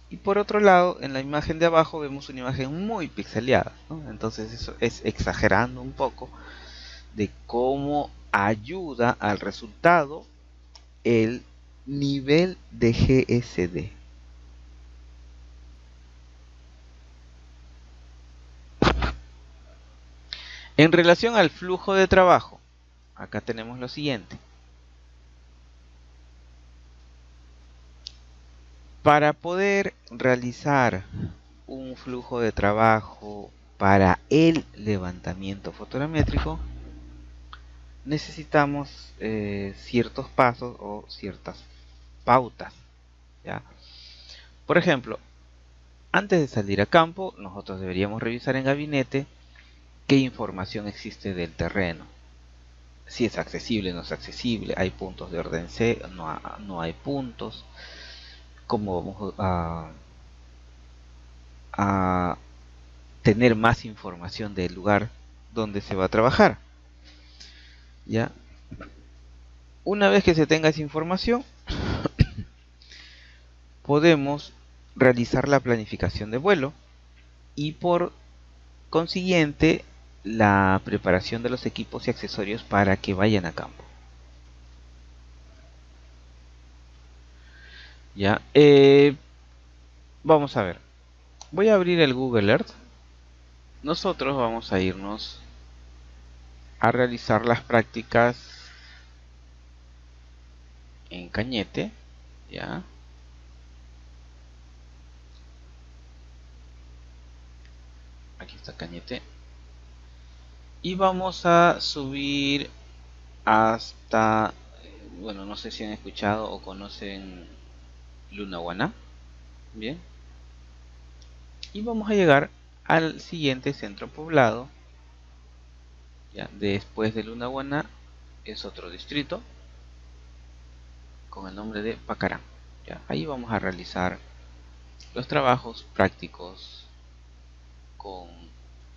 y por otro lado, en la imagen de abajo vemos una imagen muy pixeleada, ¿no? Entonces eso es exagerando un poco de cómo ayuda al resultado el nivel de GSD. En relación al flujo de trabajo, acá tenemos lo siguiente. Para poder realizar un flujo de trabajo para el levantamiento fotogramétrico, necesitamos ciertos pasos o ciertas pautas, ¿ya? Por ejemplo, antes de salir a campo, nosotros deberíamos revisar en gabinete qué información existe del terreno. Si es accesible o no es accesible, hay puntos de orden C, no hay puntos. Cómo vamos a tener más información del lugar donde se va a trabajar, ¿ya? Una vez que se tenga esa información, podemos realizar la planificación de vuelo y por consiguiente la preparación de los equipos y accesorios para que vayan a campo. Ya, vamos a ver. Voy a abrir el Google Earth. Nosotros vamos a irnos a realizar las prácticas en Cañete. Ya. Aquí está Cañete. Y vamos a subir hasta, bueno, no sé si han escuchado o conocen Lunahuaná. Bien. Y vamos a llegar al siguiente centro poblado. Ya, después de Lunahuaná es otro distrito con el nombre de Pacarán. Ya, ahí vamos a realizar los trabajos prácticos con,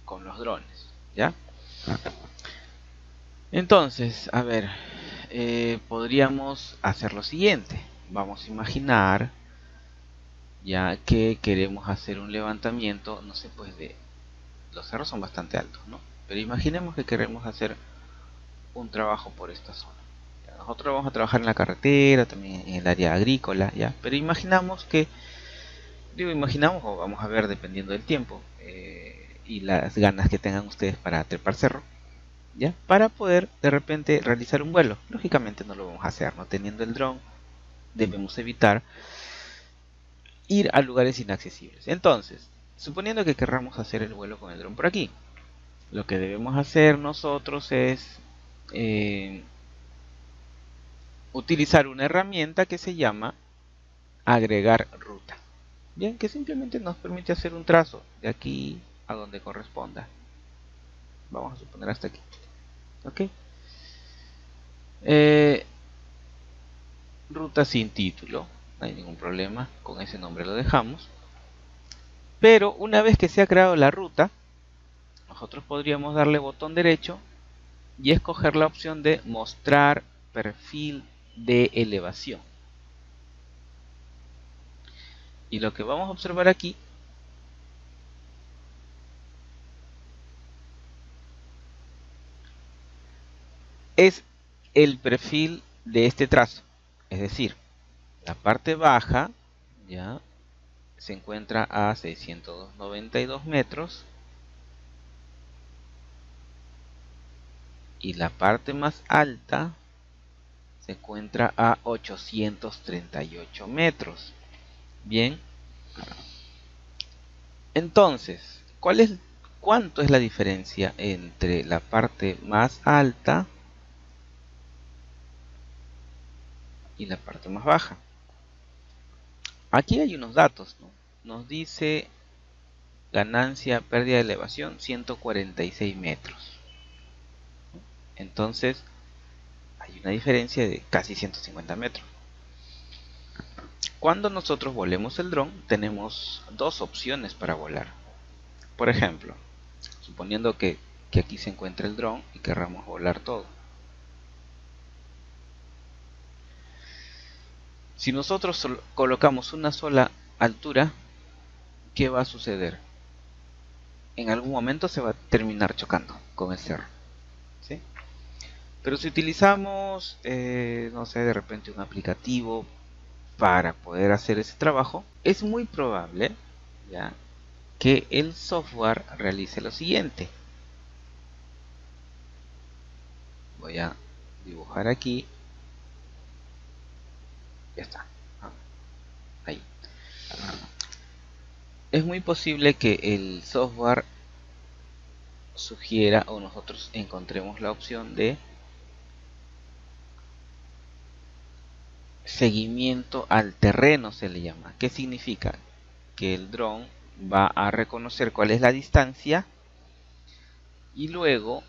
con los drones. ¿Ya? Entonces, a ver, podríamos hacer lo siguiente. Vamos a imaginar ya que queremos hacer un levantamiento, no sé, pues de los cerros son bastante altos, ¿no? Pero imaginemos que queremos hacer un trabajo por esta zona. Ya, nosotros vamos a trabajar en la carretera, también en el área agrícola, ya. Pero imaginamos que, digo, imaginamos o vamos a ver dependiendo del tiempo y las ganas que tengan ustedes para trepar cerro, ya, para poder de repente realizar un vuelo. Lógicamente no lo vamos a hacer, no teniendo el dron, debemos evitar ir a lugares inaccesibles. Entonces, suponiendo que querramos hacer el vuelo con el dron por aquí, lo que debemos hacer nosotros es utilizar una herramienta que se llama agregar ruta. Bien, que simplemente nos permite hacer un trazo de aquí a donde corresponda. Vamos a suponer hasta aquí. Ok. Ruta sin título, no hay ningún problema, con ese nombre lo dejamos. Pero una vez que se ha creado la ruta, nosotros podríamos darle botón derecho y escoger la opción de mostrar perfil de elevación. Y lo que vamos a observar aquí es el perfil de este trazo. Es decir, la parte baja ya se encuentra a 692 metros y la parte más alta se encuentra a 838 metros. Bien, entonces, ¿cuánto es la diferencia entre la parte más alta y la parte más baja? Aquí hay unos datos, ¿no? Nos dice ganancia, pérdida de elevación, 146 metros. Entonces, hay una diferencia de casi 150 metros. Cuando nosotros volemos el dron, tenemos dos opciones para volar. Por ejemplo, suponiendo que aquí se encuentra el dron y querramos volar todo. Si nosotros colocamos una sola altura, ¿qué va a suceder? En algún momento se va a terminar chocando con el cerro, ¿sí? Pero si utilizamos, no sé, de repente un aplicativo para poder hacer ese trabajo, es muy probable ya que el software realice lo siguiente. Voy a dibujar aquí. Ya está. Ahí. Es muy posible que el software sugiera o nosotros encontremos la opción de seguimiento al terreno, se le llama. ¿Qué significa? Que el dron va a reconocer cuál es la distancia y luego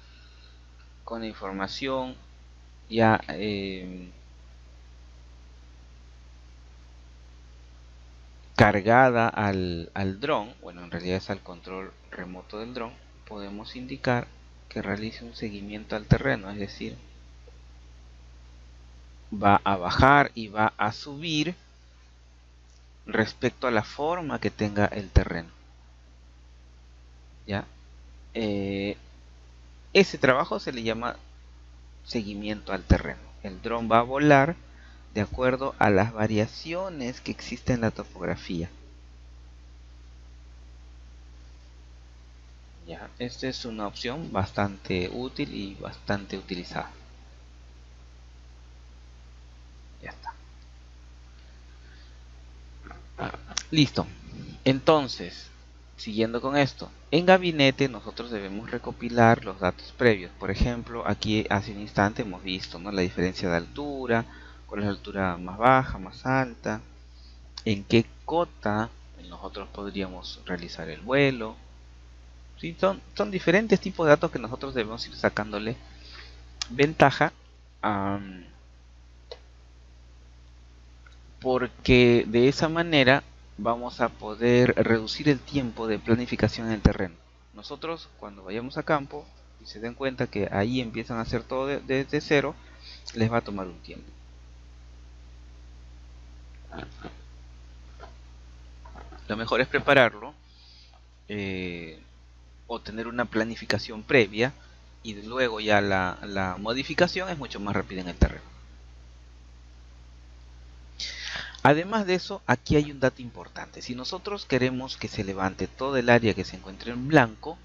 con la información ya cargada al dron, bueno, en realidad es al control remoto del dron, podemos indicar que realice un seguimiento al terreno, es decir, va a bajar y va a subir respecto a la forma que tenga el terreno. ¿Ya? Ese trabajo se le llama seguimiento al terreno. El dron va a volar de acuerdo a las variaciones que existen en la topografía. Ya, esta es una opción bastante útil y bastante utilizada. Ya está. Listo. Entonces, siguiendo con esto, en gabinete nosotros debemos recopilar los datos previos. Por ejemplo, aquí hace un instante hemos visto, ¿no?, la diferencia de altura, cuál es la altura más baja, más alta, en qué cota nosotros podríamos realizar el vuelo. ¿Sí? Son diferentes tipos de datos que nosotros debemos ir sacándole ventaja, porque de esa manera vamos a poder reducir el tiempo de planificación en el terreno. Nosotros cuando vayamos a campo y se den cuenta que ahí empiezan a hacer todo desde cero, les va a tomar un tiempo. Lo mejor es prepararlo, o tener una planificación previa, y luego ya la modificación es mucho más rápida en el terreno. Además de eso, aquí hay un dato importante. Si nosotros queremos que se levante todo el área que se encuentre en blanco,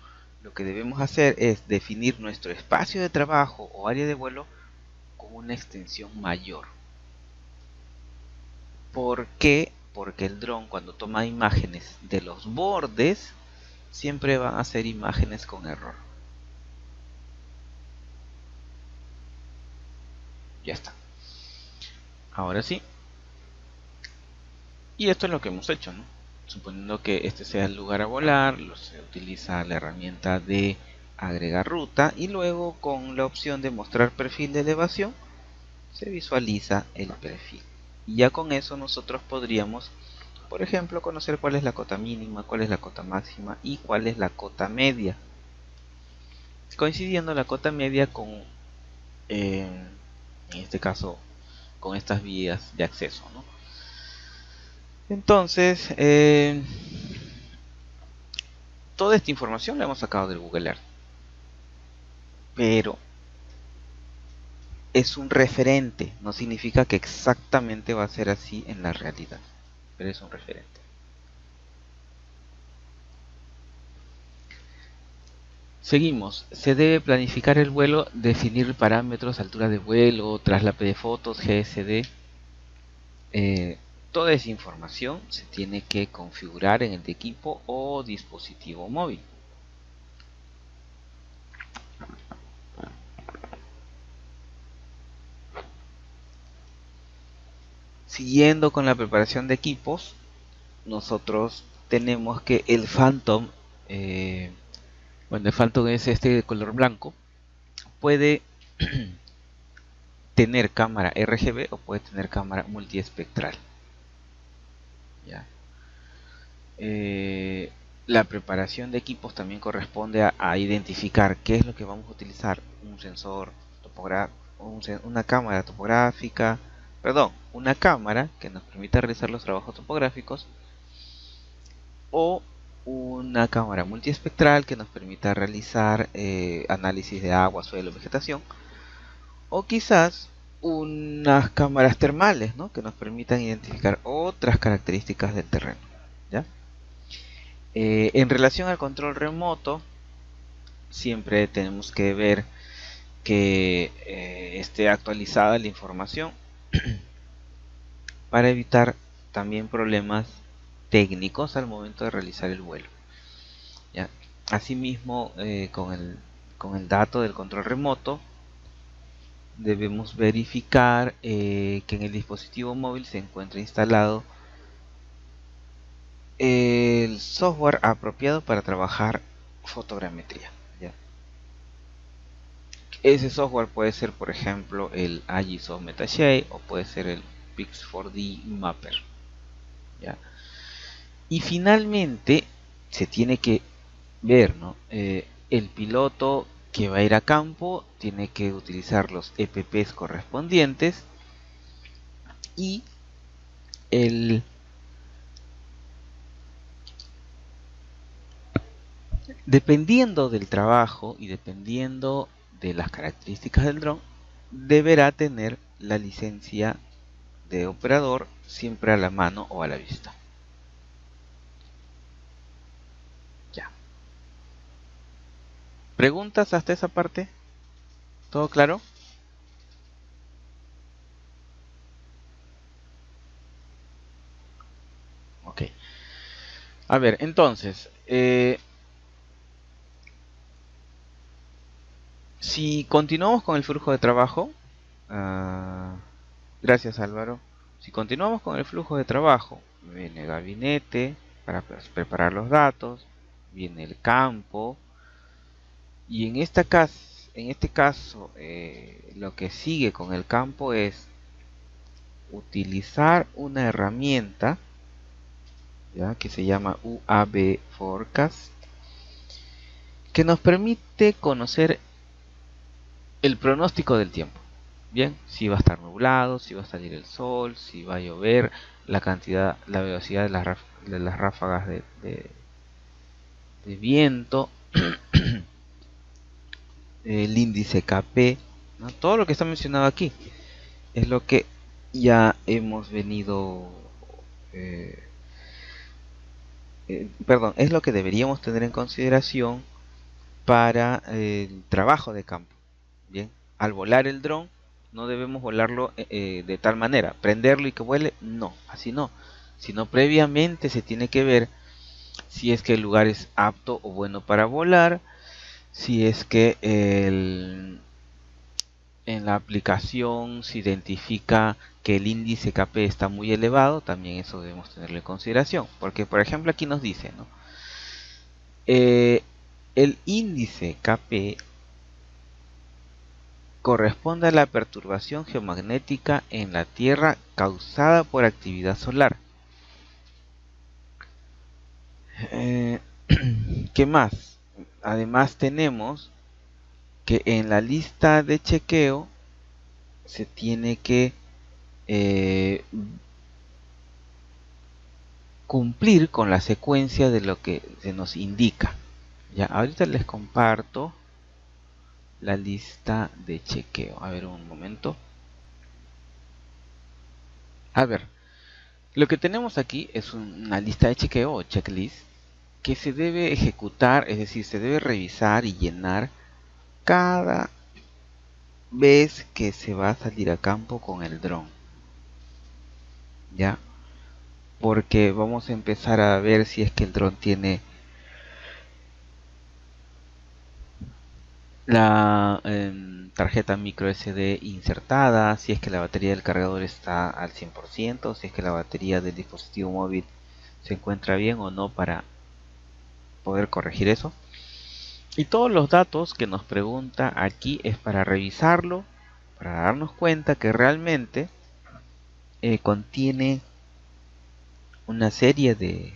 lo que debemos hacer es definir nuestro espacio de trabajo o área de vuelo con una extensión mayor. ¿Por qué? Porque el dron, cuando toma imágenes de los bordes, siempre va a hacer imágenes con error. Ya está. Ahora sí. Y esto es lo que hemos hecho, ¿no? Suponiendo que este sea el lugar a volar, se utiliza la herramienta de agregar ruta, y luego con la opción de mostrar perfil de elevación se visualiza el perfil. Y ya con eso nosotros podríamos, por ejemplo, conocer cuál es la cota mínima, cuál es la cota máxima y cuál es la cota media, coincidiendo la cota media con, en este caso, con estas vías de acceso, ¿no? Entonces, toda esta información la hemos sacado del Google Earth, pero es un referente, no significa que exactamente va a ser así en la realidad, pero es un referente. Seguimos. Se debe planificar el vuelo, definir parámetros, altura de vuelo, traslape de fotos, GSD. Toda esa información se tiene que configurar en el equipo o dispositivo móvil. Siguiendo con la preparación de equipos, nosotros tenemos que el Phantom, bueno, el Phantom es este de color blanco, puede tener cámara RGB o puede tener cámara multiespectral. ¿Ya? La preparación de equipos también corresponde a identificar qué es lo que vamos a utilizar: un sensor topográfico, una cámara topográfica, perdón, una cámara que nos permita realizar los trabajos topográficos, o una cámara multiespectral que nos permita realizar análisis de agua, suelo, vegetación, o quizás unas cámaras termales, ¿no?, que nos permitan identificar otras características del terreno. ¿Ya? En relación al control remoto, siempre tenemos que ver que esté actualizada la información para evitar también problemas técnicos al momento de realizar el vuelo. ¿Ya? Asimismo, con el dato del control remoto, debemos verificar que en el dispositivo móvil se encuentra instalado el software apropiado para trabajar fotogrametría. ¿Ya? Ese software puede ser, por ejemplo, el Agisoft Metashade, o puede ser el Pix4D Mapper. ¿Ya? Y finalmente se tiene que ver, ¿no? El piloto que va a ir a campo tiene que utilizar los EPPs correspondientes, y el Dependiendo del trabajo y dependiendo de las características del dron, deberá tener la licencia de operador siempre a la mano o a la vista. Ya. ¿Preguntas hasta esa parte? ¿Todo claro? Ok. A ver, entonces, si continuamos con el flujo de trabajo, ah, gracias Álvaro. Si continuamos con el flujo de trabajo, viene el gabinete para preparar los datos, viene el campo, y en este caso lo que sigue con el campo es utilizar una herramienta, ¿ya?, que se llama UAV Forecast, que nos permite conocer el pronóstico del tiempo. Bien, si va a estar nublado, si va a salir el sol, si va a llover, la cantidad, la velocidad de las ráfagas de viento, el índice KP, ¿no? Todo lo que está mencionado aquí es lo que ya hemos venido, eh, perdón, es lo que deberíamos tener en consideración para el trabajo de campo. Bien, al volar el dron no debemos volarlo de tal manera, prenderlo y que vuele, no, así no, sino previamente se tiene que ver si es que el lugar es apto o bueno para volar, si es que en la aplicación se identifica que el índice KP está muy elevado, también eso debemos tenerlo en consideración, porque por ejemplo aquí nos dice, ¿no? El índice KP corresponde a la perturbación geomagnética en la Tierra causada por actividad solar. Eh, ¿Qué más? Además tenemos que en la lista de chequeo se tiene que eh, cumplir con la secuencia de lo que se nos indica. Ya, ahorita les comparto la lista de chequeo. A ver, un momento. A ver, lo que tenemos aquí es una lista de chequeo o checklist que se debe ejecutar, es decir, se debe revisar y llenar cada vez que se va a salir a campo con el dron. Ya, porque vamos a empezar a ver si es que el dron tiene la tarjeta micro SD insertada, si es que la batería del cargador está al 100%, si es que la batería del dispositivo móvil se encuentra bien o no para poder corregir eso. Y todos los datos que nos pregunta aquí es para revisarlo, para darnos cuenta que realmente contiene una serie de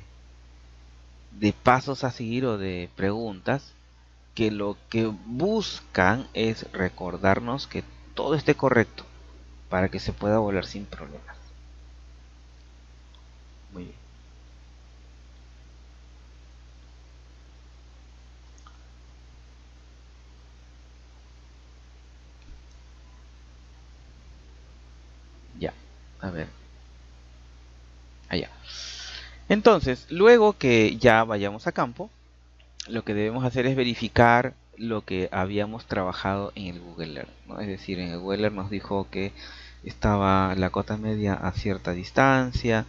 pasos a seguir o de preguntas que lo que buscan es recordarnos que todo esté correcto para que se pueda volar sin problemas. Muy bien. Ya. A ver. Allá. Entonces, luego que ya vayamos a campo, lo que debemos hacer es verificar lo que habíamos trabajado en el Google Earth, ¿no? Es decir, en el Google Earth nos dijo que estaba la cota media a cierta distancia.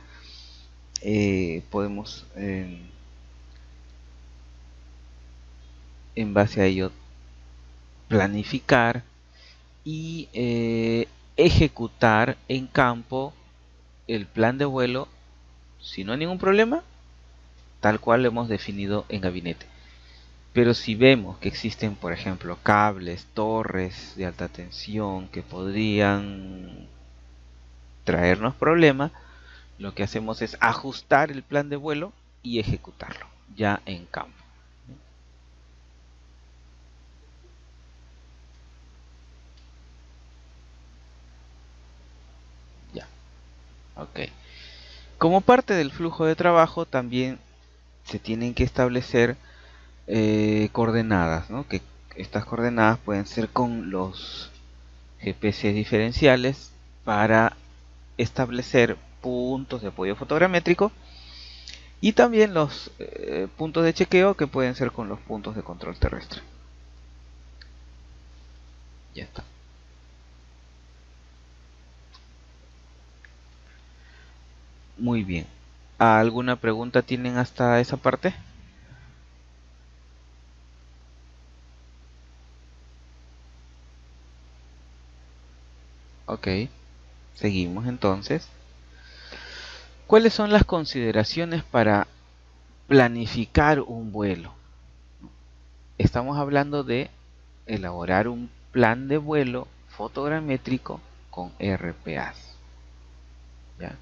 Podemos en base a ello planificar y ejecutar en campo el plan de vuelo si no hay ningún problema, tal cual lo hemos definido en gabinete. Pero si vemos que existen, por ejemplo, cables, torres de alta tensión que podrían traernos problemas, lo que hacemos es ajustar el plan de vuelo y ejecutarlo ya en campo. Ya, ok. Como parte del flujo de trabajo también se tienen que establecer coordenadas, ¿no? Que estas coordenadas pueden ser con los GPS diferenciales para establecer puntos de apoyo fotogramétrico y también los puntos de chequeo que pueden ser con los puntos de control terrestre. Ya está. Muy bien. ¿Alguna pregunta tienen hasta esa parte? Ok, seguimos entonces. ¿Cuáles son las consideraciones para planificar un vuelo? Estamos hablando de elaborar un plan de vuelo fotogramétrico con RPAs. ¿Ya?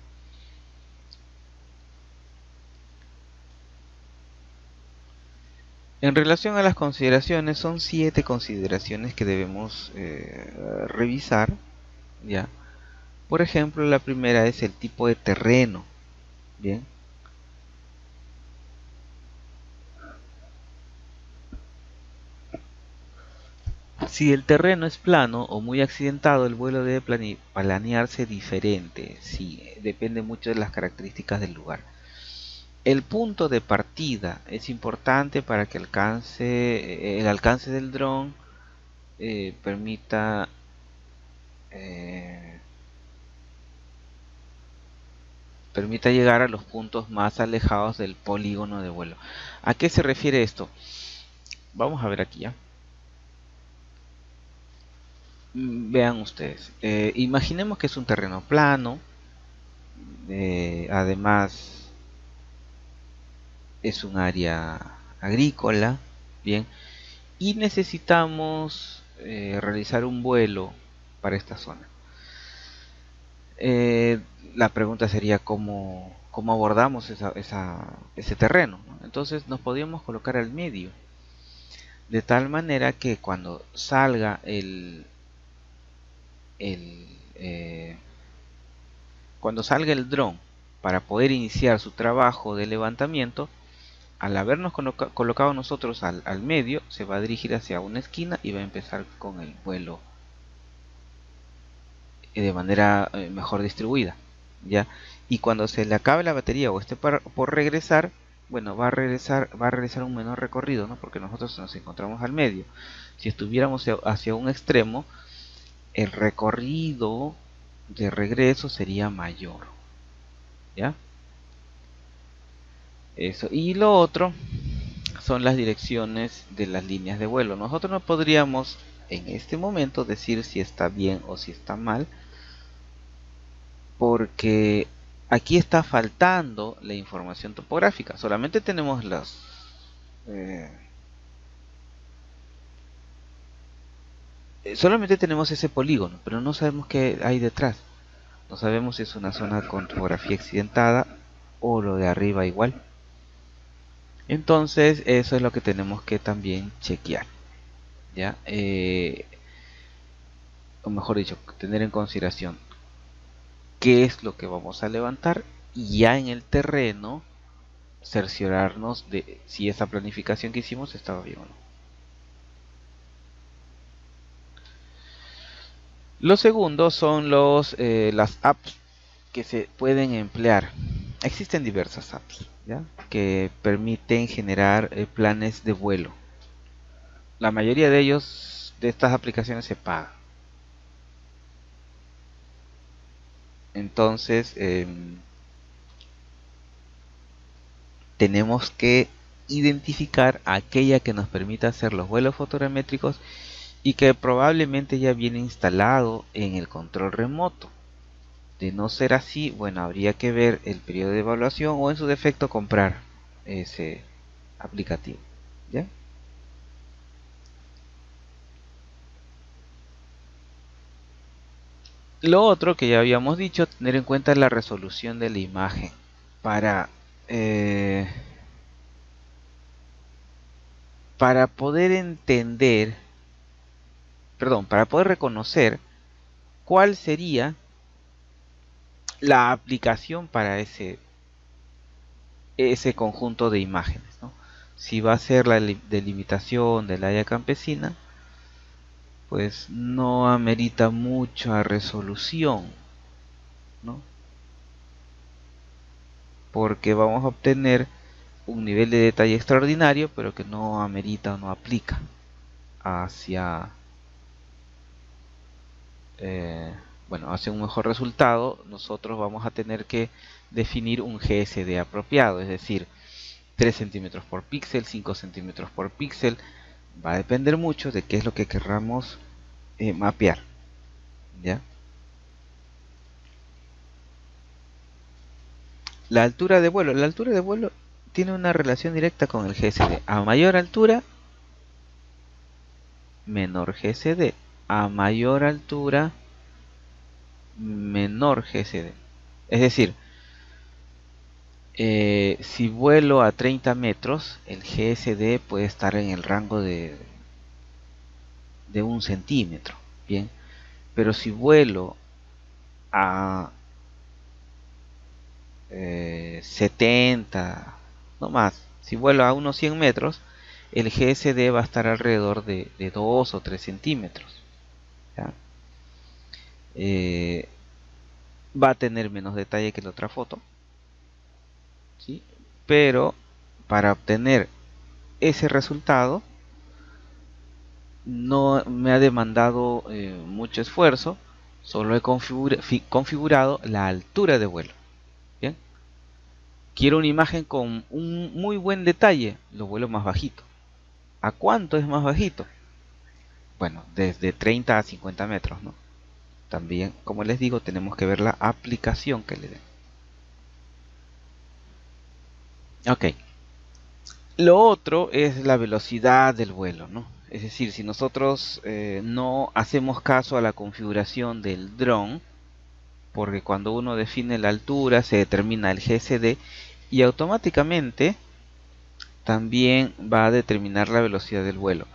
En relación a las consideraciones, son 7 consideraciones que debemos revisar. ¿Ya? Por ejemplo, la primera es el tipo de terreno. Bien. Si el terreno es plano o muy accidentado, el vuelo debe planearse diferente. Sí, depende mucho de las características del lugar. El punto de partida es importante para que el alcance del dron permita eh, permita llegar a los puntos más alejados del polígono de vuelo. ¿A qué se refiere esto? Vamos a ver aquí ya. Vean ustedes. Imaginemos que es un terreno plano. Además es un área agrícola. Bien. Y necesitamos realizar un vuelo para esta zona. Eh, la pregunta sería cómo abordamos ese terreno, ¿no? Entonces nos podríamos colocar al medio, de tal manera que el, eh, cuando salga el dron para poder iniciar su trabajo de levantamiento, al habernos colocado nosotros al medio, se va a dirigir hacia una esquina y va a empezar con el vuelo de manera mejor distribuida, ¿ya? Y cuando se le acabe la batería o esté por regresar, bueno, va a realizar un menor recorrido, ¿no? Porque nosotros nos encontramos al medio. Si estuviéramos hacia un extremo, el recorrido de regreso sería mayor, ¿ya? Eso. Y lo otro son las direcciones de las líneas de vuelo. Nosotros no podríamos en este momento decir si está bien o si está mal, porque aquí está faltando la información topográfica. Eh, solamente tenemos ese polígono, pero no sabemos qué hay detrás. No sabemos si es una zona con topografía accidentada o lo de arriba igual. Entonces eso es lo que tenemos que también chequear, ¿ya? O mejor dicho, tener en consideración qué es lo que vamos a levantar y ya en el terreno cerciorarnos de si esa planificación que hicimos estaba bien o no. Lo segundo son las apps que se pueden emplear. Existen diversas apps, ¿ya? Que permiten generar planes de vuelo. La mayoría de estas aplicaciones se pagan. Entonces, tenemos que identificar aquella que nos permita hacer los vuelos fotogramétricos y que probablemente ya viene instalado en el control remoto. De no ser así, bueno, habría que ver el periodo de evaluación o en su defecto comprar ese aplicativo, ¿ya? Lo otro que ya habíamos dicho, tener en cuenta la resolución de la imagen para eh, para poder entender, perdón, para poder reconocer cuál sería la aplicación para ese conjunto de imágenes, ¿no? si va a ser la delimitación del área campesina, pues no amerita mucha resolución, ¿no? Porque vamos a obtener un nivel de detalle extraordinario, pero que no amerita o no aplica hacia, eh, bueno, hacia un mejor resultado. Nosotros vamos a tener que definir un GSD apropiado, es decir, 3 centímetros por píxel, 5 centímetros por píxel. Va a depender mucho de qué es lo que querramos mapear, ¿ya? La altura de vuelo tiene una relación directa con el GSD. A mayor altura, menor GSD. A mayor altura, menor GSD. Es decir, si vuelo a 30 metros, el GSD puede estar en el rango de 1 centímetro. Bien, pero si vuelo a 70, no más, si vuelo a unos 100 metros, el GSD va a estar alrededor de 2 o 3 centímetros. ¿Ya? Eh, Va a tener menos detalle que la otra foto, ¿sí? Pero para obtener ese resultado no me ha demandado mucho esfuerzo, solo he configurado la altura de vuelo. Bien, quiero una imagen con un muy buen detalle, lo vuelo más bajito. ¿A cuánto es más bajito? Bueno, desde 30 a 50 metros, ¿no? También, como les digo, tenemos que ver la aplicación que le den. Ok, lo otro es la velocidad del vuelo, ¿no? Es decir, si nosotros no hacemos caso a la configuración del dron, porque cuando uno define la altura se determina el GSD y automáticamente también va a determinar la velocidad del vuelo.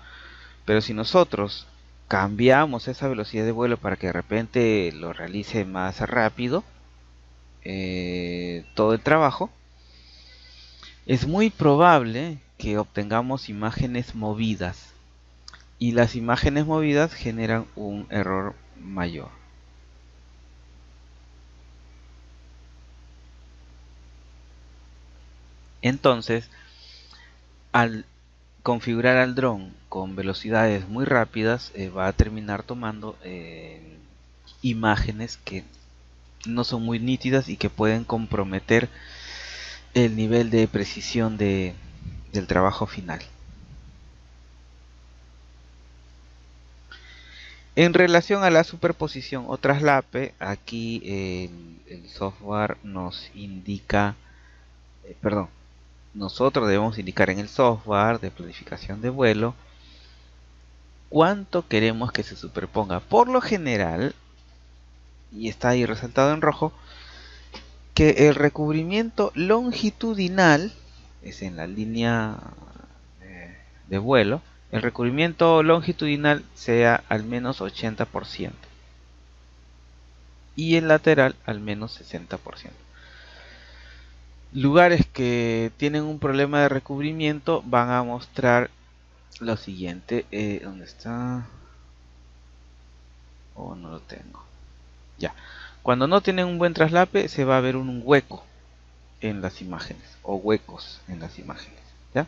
Pero si nosotros cambiamos esa velocidad de vuelo para que de repente lo realice más rápido, todo el trabajo, es muy probable que obtengamos imágenes movidas y las imágenes movidas generan un error mayor. Entonces, al configurar al dron con velocidades muy rápidas, va a terminar tomando imágenes que no son muy nítidas y que pueden comprometer el nivel de precisión del trabajo final. En relación a la superposición o traslape, aquí el software nos indica, perdón, nosotros debemos indicar en el software de planificación de vuelo cuánto queremos que se superponga. Por lo general, y está ahí resaltado en rojo, que el recubrimiento longitudinal, es en la línea de vuelo, el recubrimiento longitudinal sea al menos 80% y el lateral al menos 60%. Lugares que tienen un problema de recubrimiento van a mostrar lo siguiente. ¿Dónde está? Oh, no lo tengo. Ya. Cuando no tienen un buen traslape, se va a ver un hueco en las imágenes o huecos en las imágenes. ¿Ya?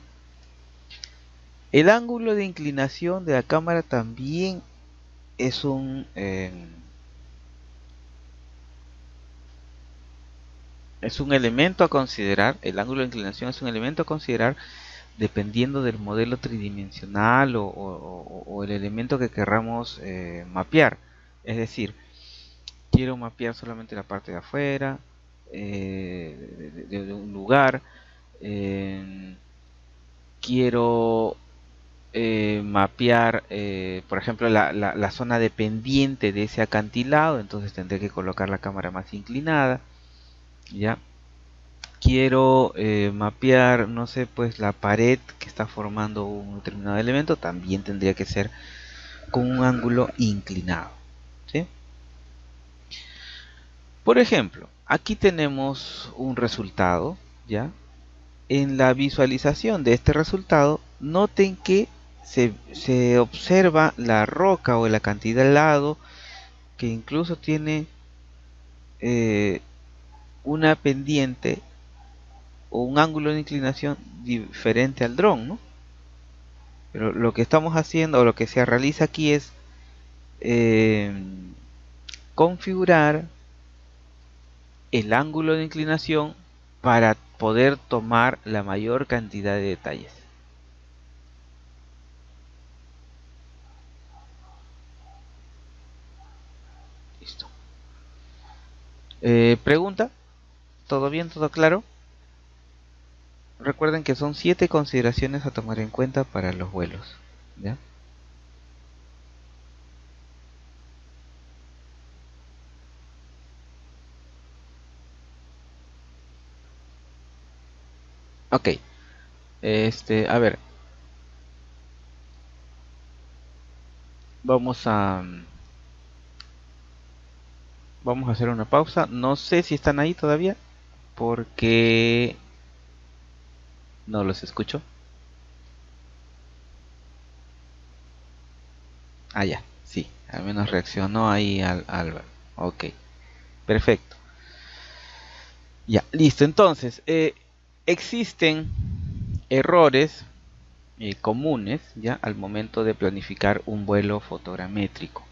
El ángulo de inclinación de la cámara también es es un elemento a considerar. El ángulo de inclinación es un elemento a considerar dependiendo del modelo tridimensional o el elemento que querramos mapear. Es decir, quiero mapear solamente la parte de afuera de un lugar. Quiero mapear, por ejemplo, la zona de pendiente de ese acantilado, entonces tendré que colocar la cámara más inclinada. ¿Ya? Quiero mapear, no sé, pues la pared que está formando un determinado elemento, también tendría que ser con un ángulo inclinado, ¿sí? Por ejemplo, aquí tenemos un resultado, ¿ya? en la visualización de este resultado, noten que se observa la roca o la cantidad de lado que incluso tiene una pendiente o un ángulo de inclinación diferente al dron, ¿no? Pero lo que estamos haciendo o lo que se realiza aquí es eh, configurar el ángulo de inclinación para poder tomar la mayor cantidad de detalles. Listo. Pregunta, ¿todo bien? ¿Todo claro? Recuerden que son 7 consideraciones a tomar en cuenta para los vuelos, ¿ya? Ok, a ver, vamos a vamos a hacer una pausa. No sé si están ahí todavía porque no los escucho. Ah, ya, sí, al menos reaccionó ahí al Álvaro. Ok, perfecto. Ya, listo. Entonces, existen errores comunes ya al momento de planificar un vuelo fotogramétrico.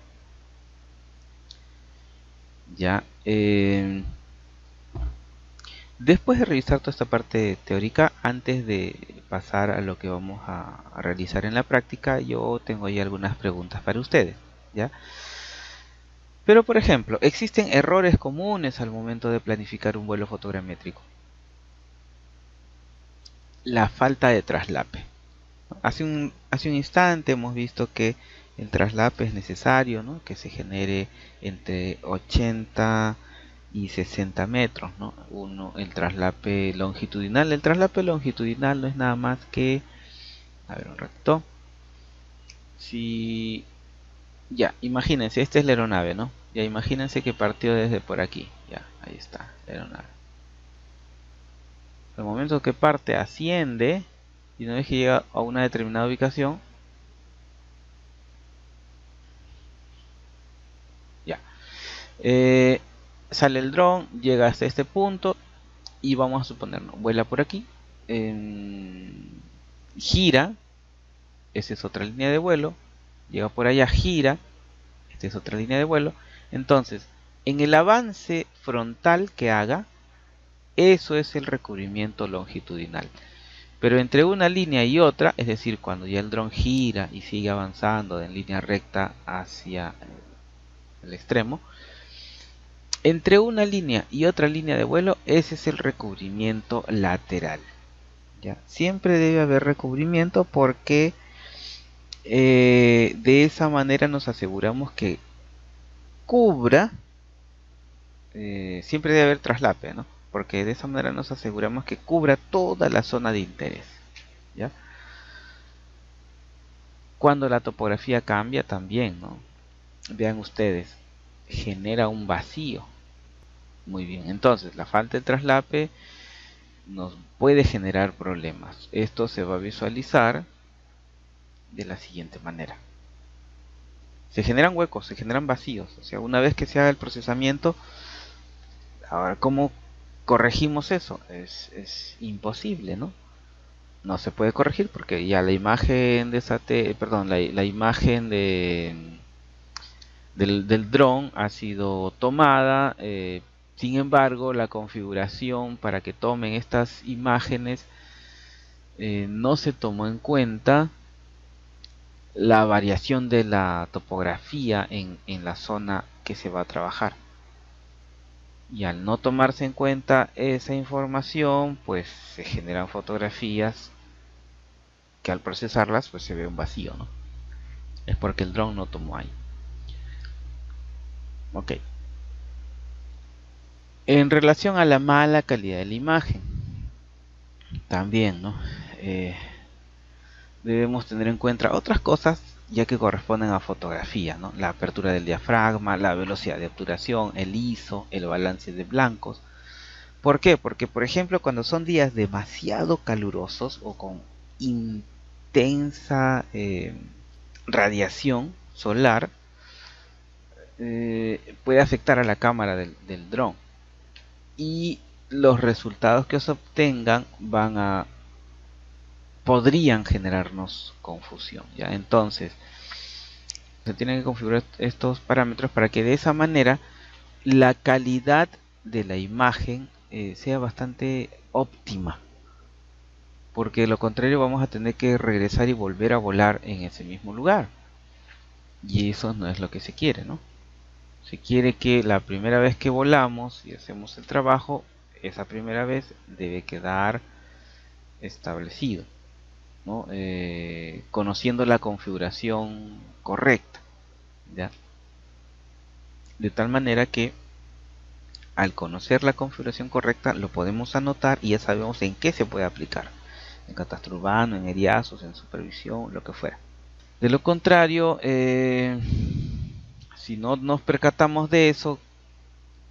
Ya, después de revisar toda esta parte teórica, antes de pasar a lo que vamos a realizar en la práctica, yo tengo ya algunas preguntas para ustedes, ¿ya? Pero, por ejemplo, existen errores comunes al momento de planificar un vuelo fotogramétrico. La falta de traslape. Hace un instante hemos visto que el traslape es necesario, ¿no? Que se genere entre 80 y 60 metros, ¿no? El traslape longitudinal. El traslape longitudinal no es nada más que, a ver un ratito, si, ya, imagínense, esta es la aeronave, ¿no? Ya imagínense que partió desde por aquí, ya, ahí está, la aeronave. Al momento que parte asciende, y una vez que llega a una determinada ubicación, ya, eh, sale el dron, llega hasta este punto y vamos a suponer, ¿no? Vuela por aquí, gira, esa es otra línea de vuelo, llega por allá, gira, esta es otra línea de vuelo. Entonces, en el avance frontal que haga, eso es el recubrimiento longitudinal. Pero entre una línea y otra, es decir, cuando ya el dron gira y sigue avanzando en línea recta hacia el extremo, entre una línea y otra línea de vuelo, ese es el recubrimiento lateral. ¿Ya? Siempre debe haber recubrimiento porque de esa manera nos aseguramos que cubra, siempre debe haber traslape, ¿no? Porque de esa manera nos aseguramos que cubra toda la zona de interés, ¿ya? Cuando la topografía cambia también, ¿no? Vean ustedes, genera un vacío. Muy bien, entonces la falta de traslape nos puede generar problemas. Esto se va a visualizar de la siguiente manera. Se generan huecos, se generan vacíos. O sea, una vez que se haga el procesamiento, ahora, ¿cómo corregimos eso? Es imposible, ¿no? No se puede corregir porque ya la imagen de perdón, la imagen del dron ha sido tomada. Sin embargo, la configuración para que tomen estas imágenes no se tomó en cuenta la variación de la topografía en la zona que se va a trabajar. Y al no tomarse en cuenta esa información, pues se generan fotografías que al procesarlas pues se ve un vacío, ¿no? Es porque el dron no tomó ahí. Ok. En relación a la mala calidad de la imagen, también, ¿no? Debemos tener en cuenta otras cosas ya que corresponden a fotografía, ¿no? La apertura del diafragma, la velocidad de obturación, el ISO, el balance de blancos. ¿Por qué? Porque, por ejemplo, cuando son días demasiado calurosos o con intensa radiación solar, puede afectar a la cámara del dron. Y los resultados que se obtengan podrían generarnos confusión, ¿ya? Entonces, se tienen que configurar estos parámetros para que de esa manera la calidad de la imagen sea bastante óptima, porque de lo contrario vamos a tener que regresar y volver a volar en ese mismo lugar, y eso no es lo que se quiere, ¿no? Se quiere que la primera vez que volamos y hacemos el trabajo, esa primera vez debe quedar establecido, ¿no? Conociendo la configuración correcta, ¿ya? De tal manera que al conocer la configuración correcta lo podemos anotar y ya sabemos en qué se puede aplicar: en catastro urbano, en eriazos, en supervisión, lo que fuera. De lo contrario, si no nos percatamos de eso,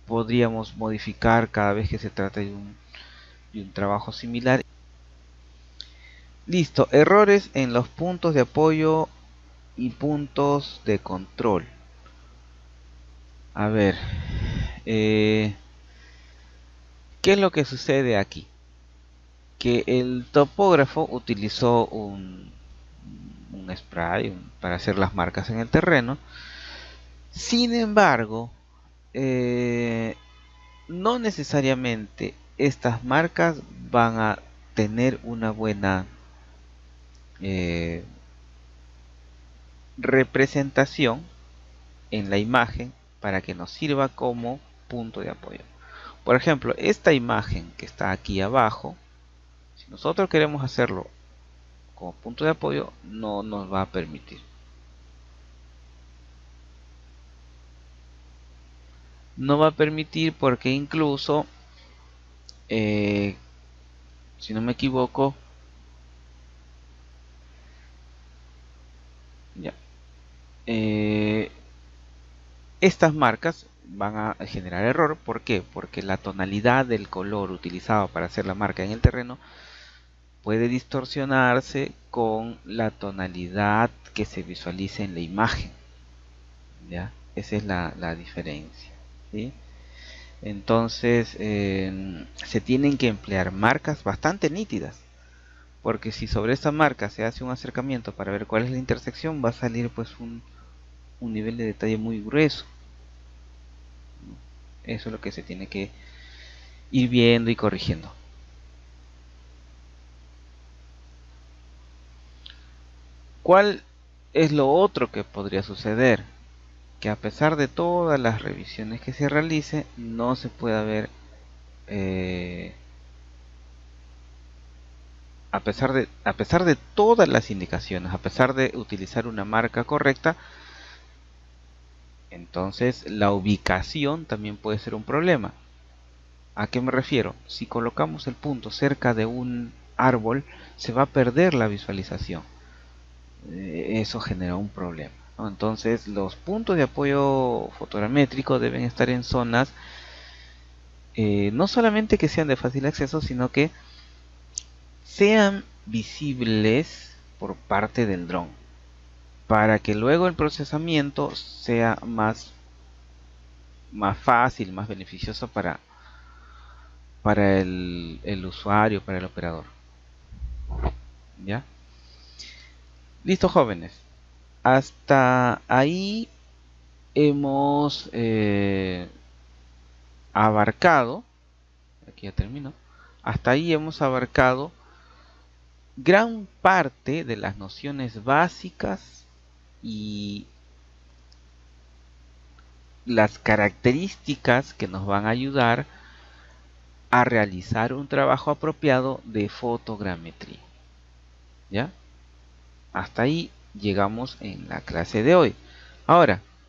podríamos modificar cada vez que se trata de un trabajo similar. Listo, errores en los puntos de apoyo y puntos de control. A ver, ¿qué es lo que sucede aquí? Que el topógrafo utilizó un spray para hacer las marcas en el terreno. Sin embargo, no necesariamente estas marcas van a tener una buena representación en la imagen para que nos sirva como punto de apoyo. Por ejemplo, esta imagen que está aquí abajo, si nosotros queremos hacerlo como punto de apoyo, no nos va a permitir. No va a permitir porque incluso, si no me equivoco, ya, estas marcas van a generar error. ¿Por qué? Porque la tonalidad del color utilizado para hacer la marca en el terreno puede distorsionarse con la tonalidad que se visualice en la imagen, ¿ya? Esa es la diferencia, ¿sí? Entonces, se tienen que emplear marcas bastante nítidas, porque si sobre esta marca se hace un acercamiento para ver cuál es la intersección, va a salir pues un nivel de detalle muy grueso. Eso es lo que se tiene que ir viendo y corrigiendo. ¿Cuál es lo otro que podría suceder? Que a pesar de todas las revisiones que se realice, no se pueda ver, a pesar de todas las indicaciones, a pesar de utilizar una marca correcta, entonces la ubicación también puede ser un problema. ¿A qué me refiero? Si colocamos el punto cerca de un árbol, se va a perder la visualización. Eso genera un problema, ¿no? Entonces los puntos de apoyo fotogramétrico deben estar en zonas, no solamente que sean de fácil acceso, sino que sean visibles por parte del dron, para que luego el procesamiento sea más fácil, más beneficioso para el usuario, para el operador. ¿Ya? Listo, jóvenes. Hasta ahí hemos abarcado, aquí ya termino, hasta ahí hemos abarcado gran parte de las nociones básicas y las características que nos van a ayudar a realizar un trabajo apropiado de fotogrametría. ¿Ya? Hasta ahí llegamos en la clase de hoy. Ahora,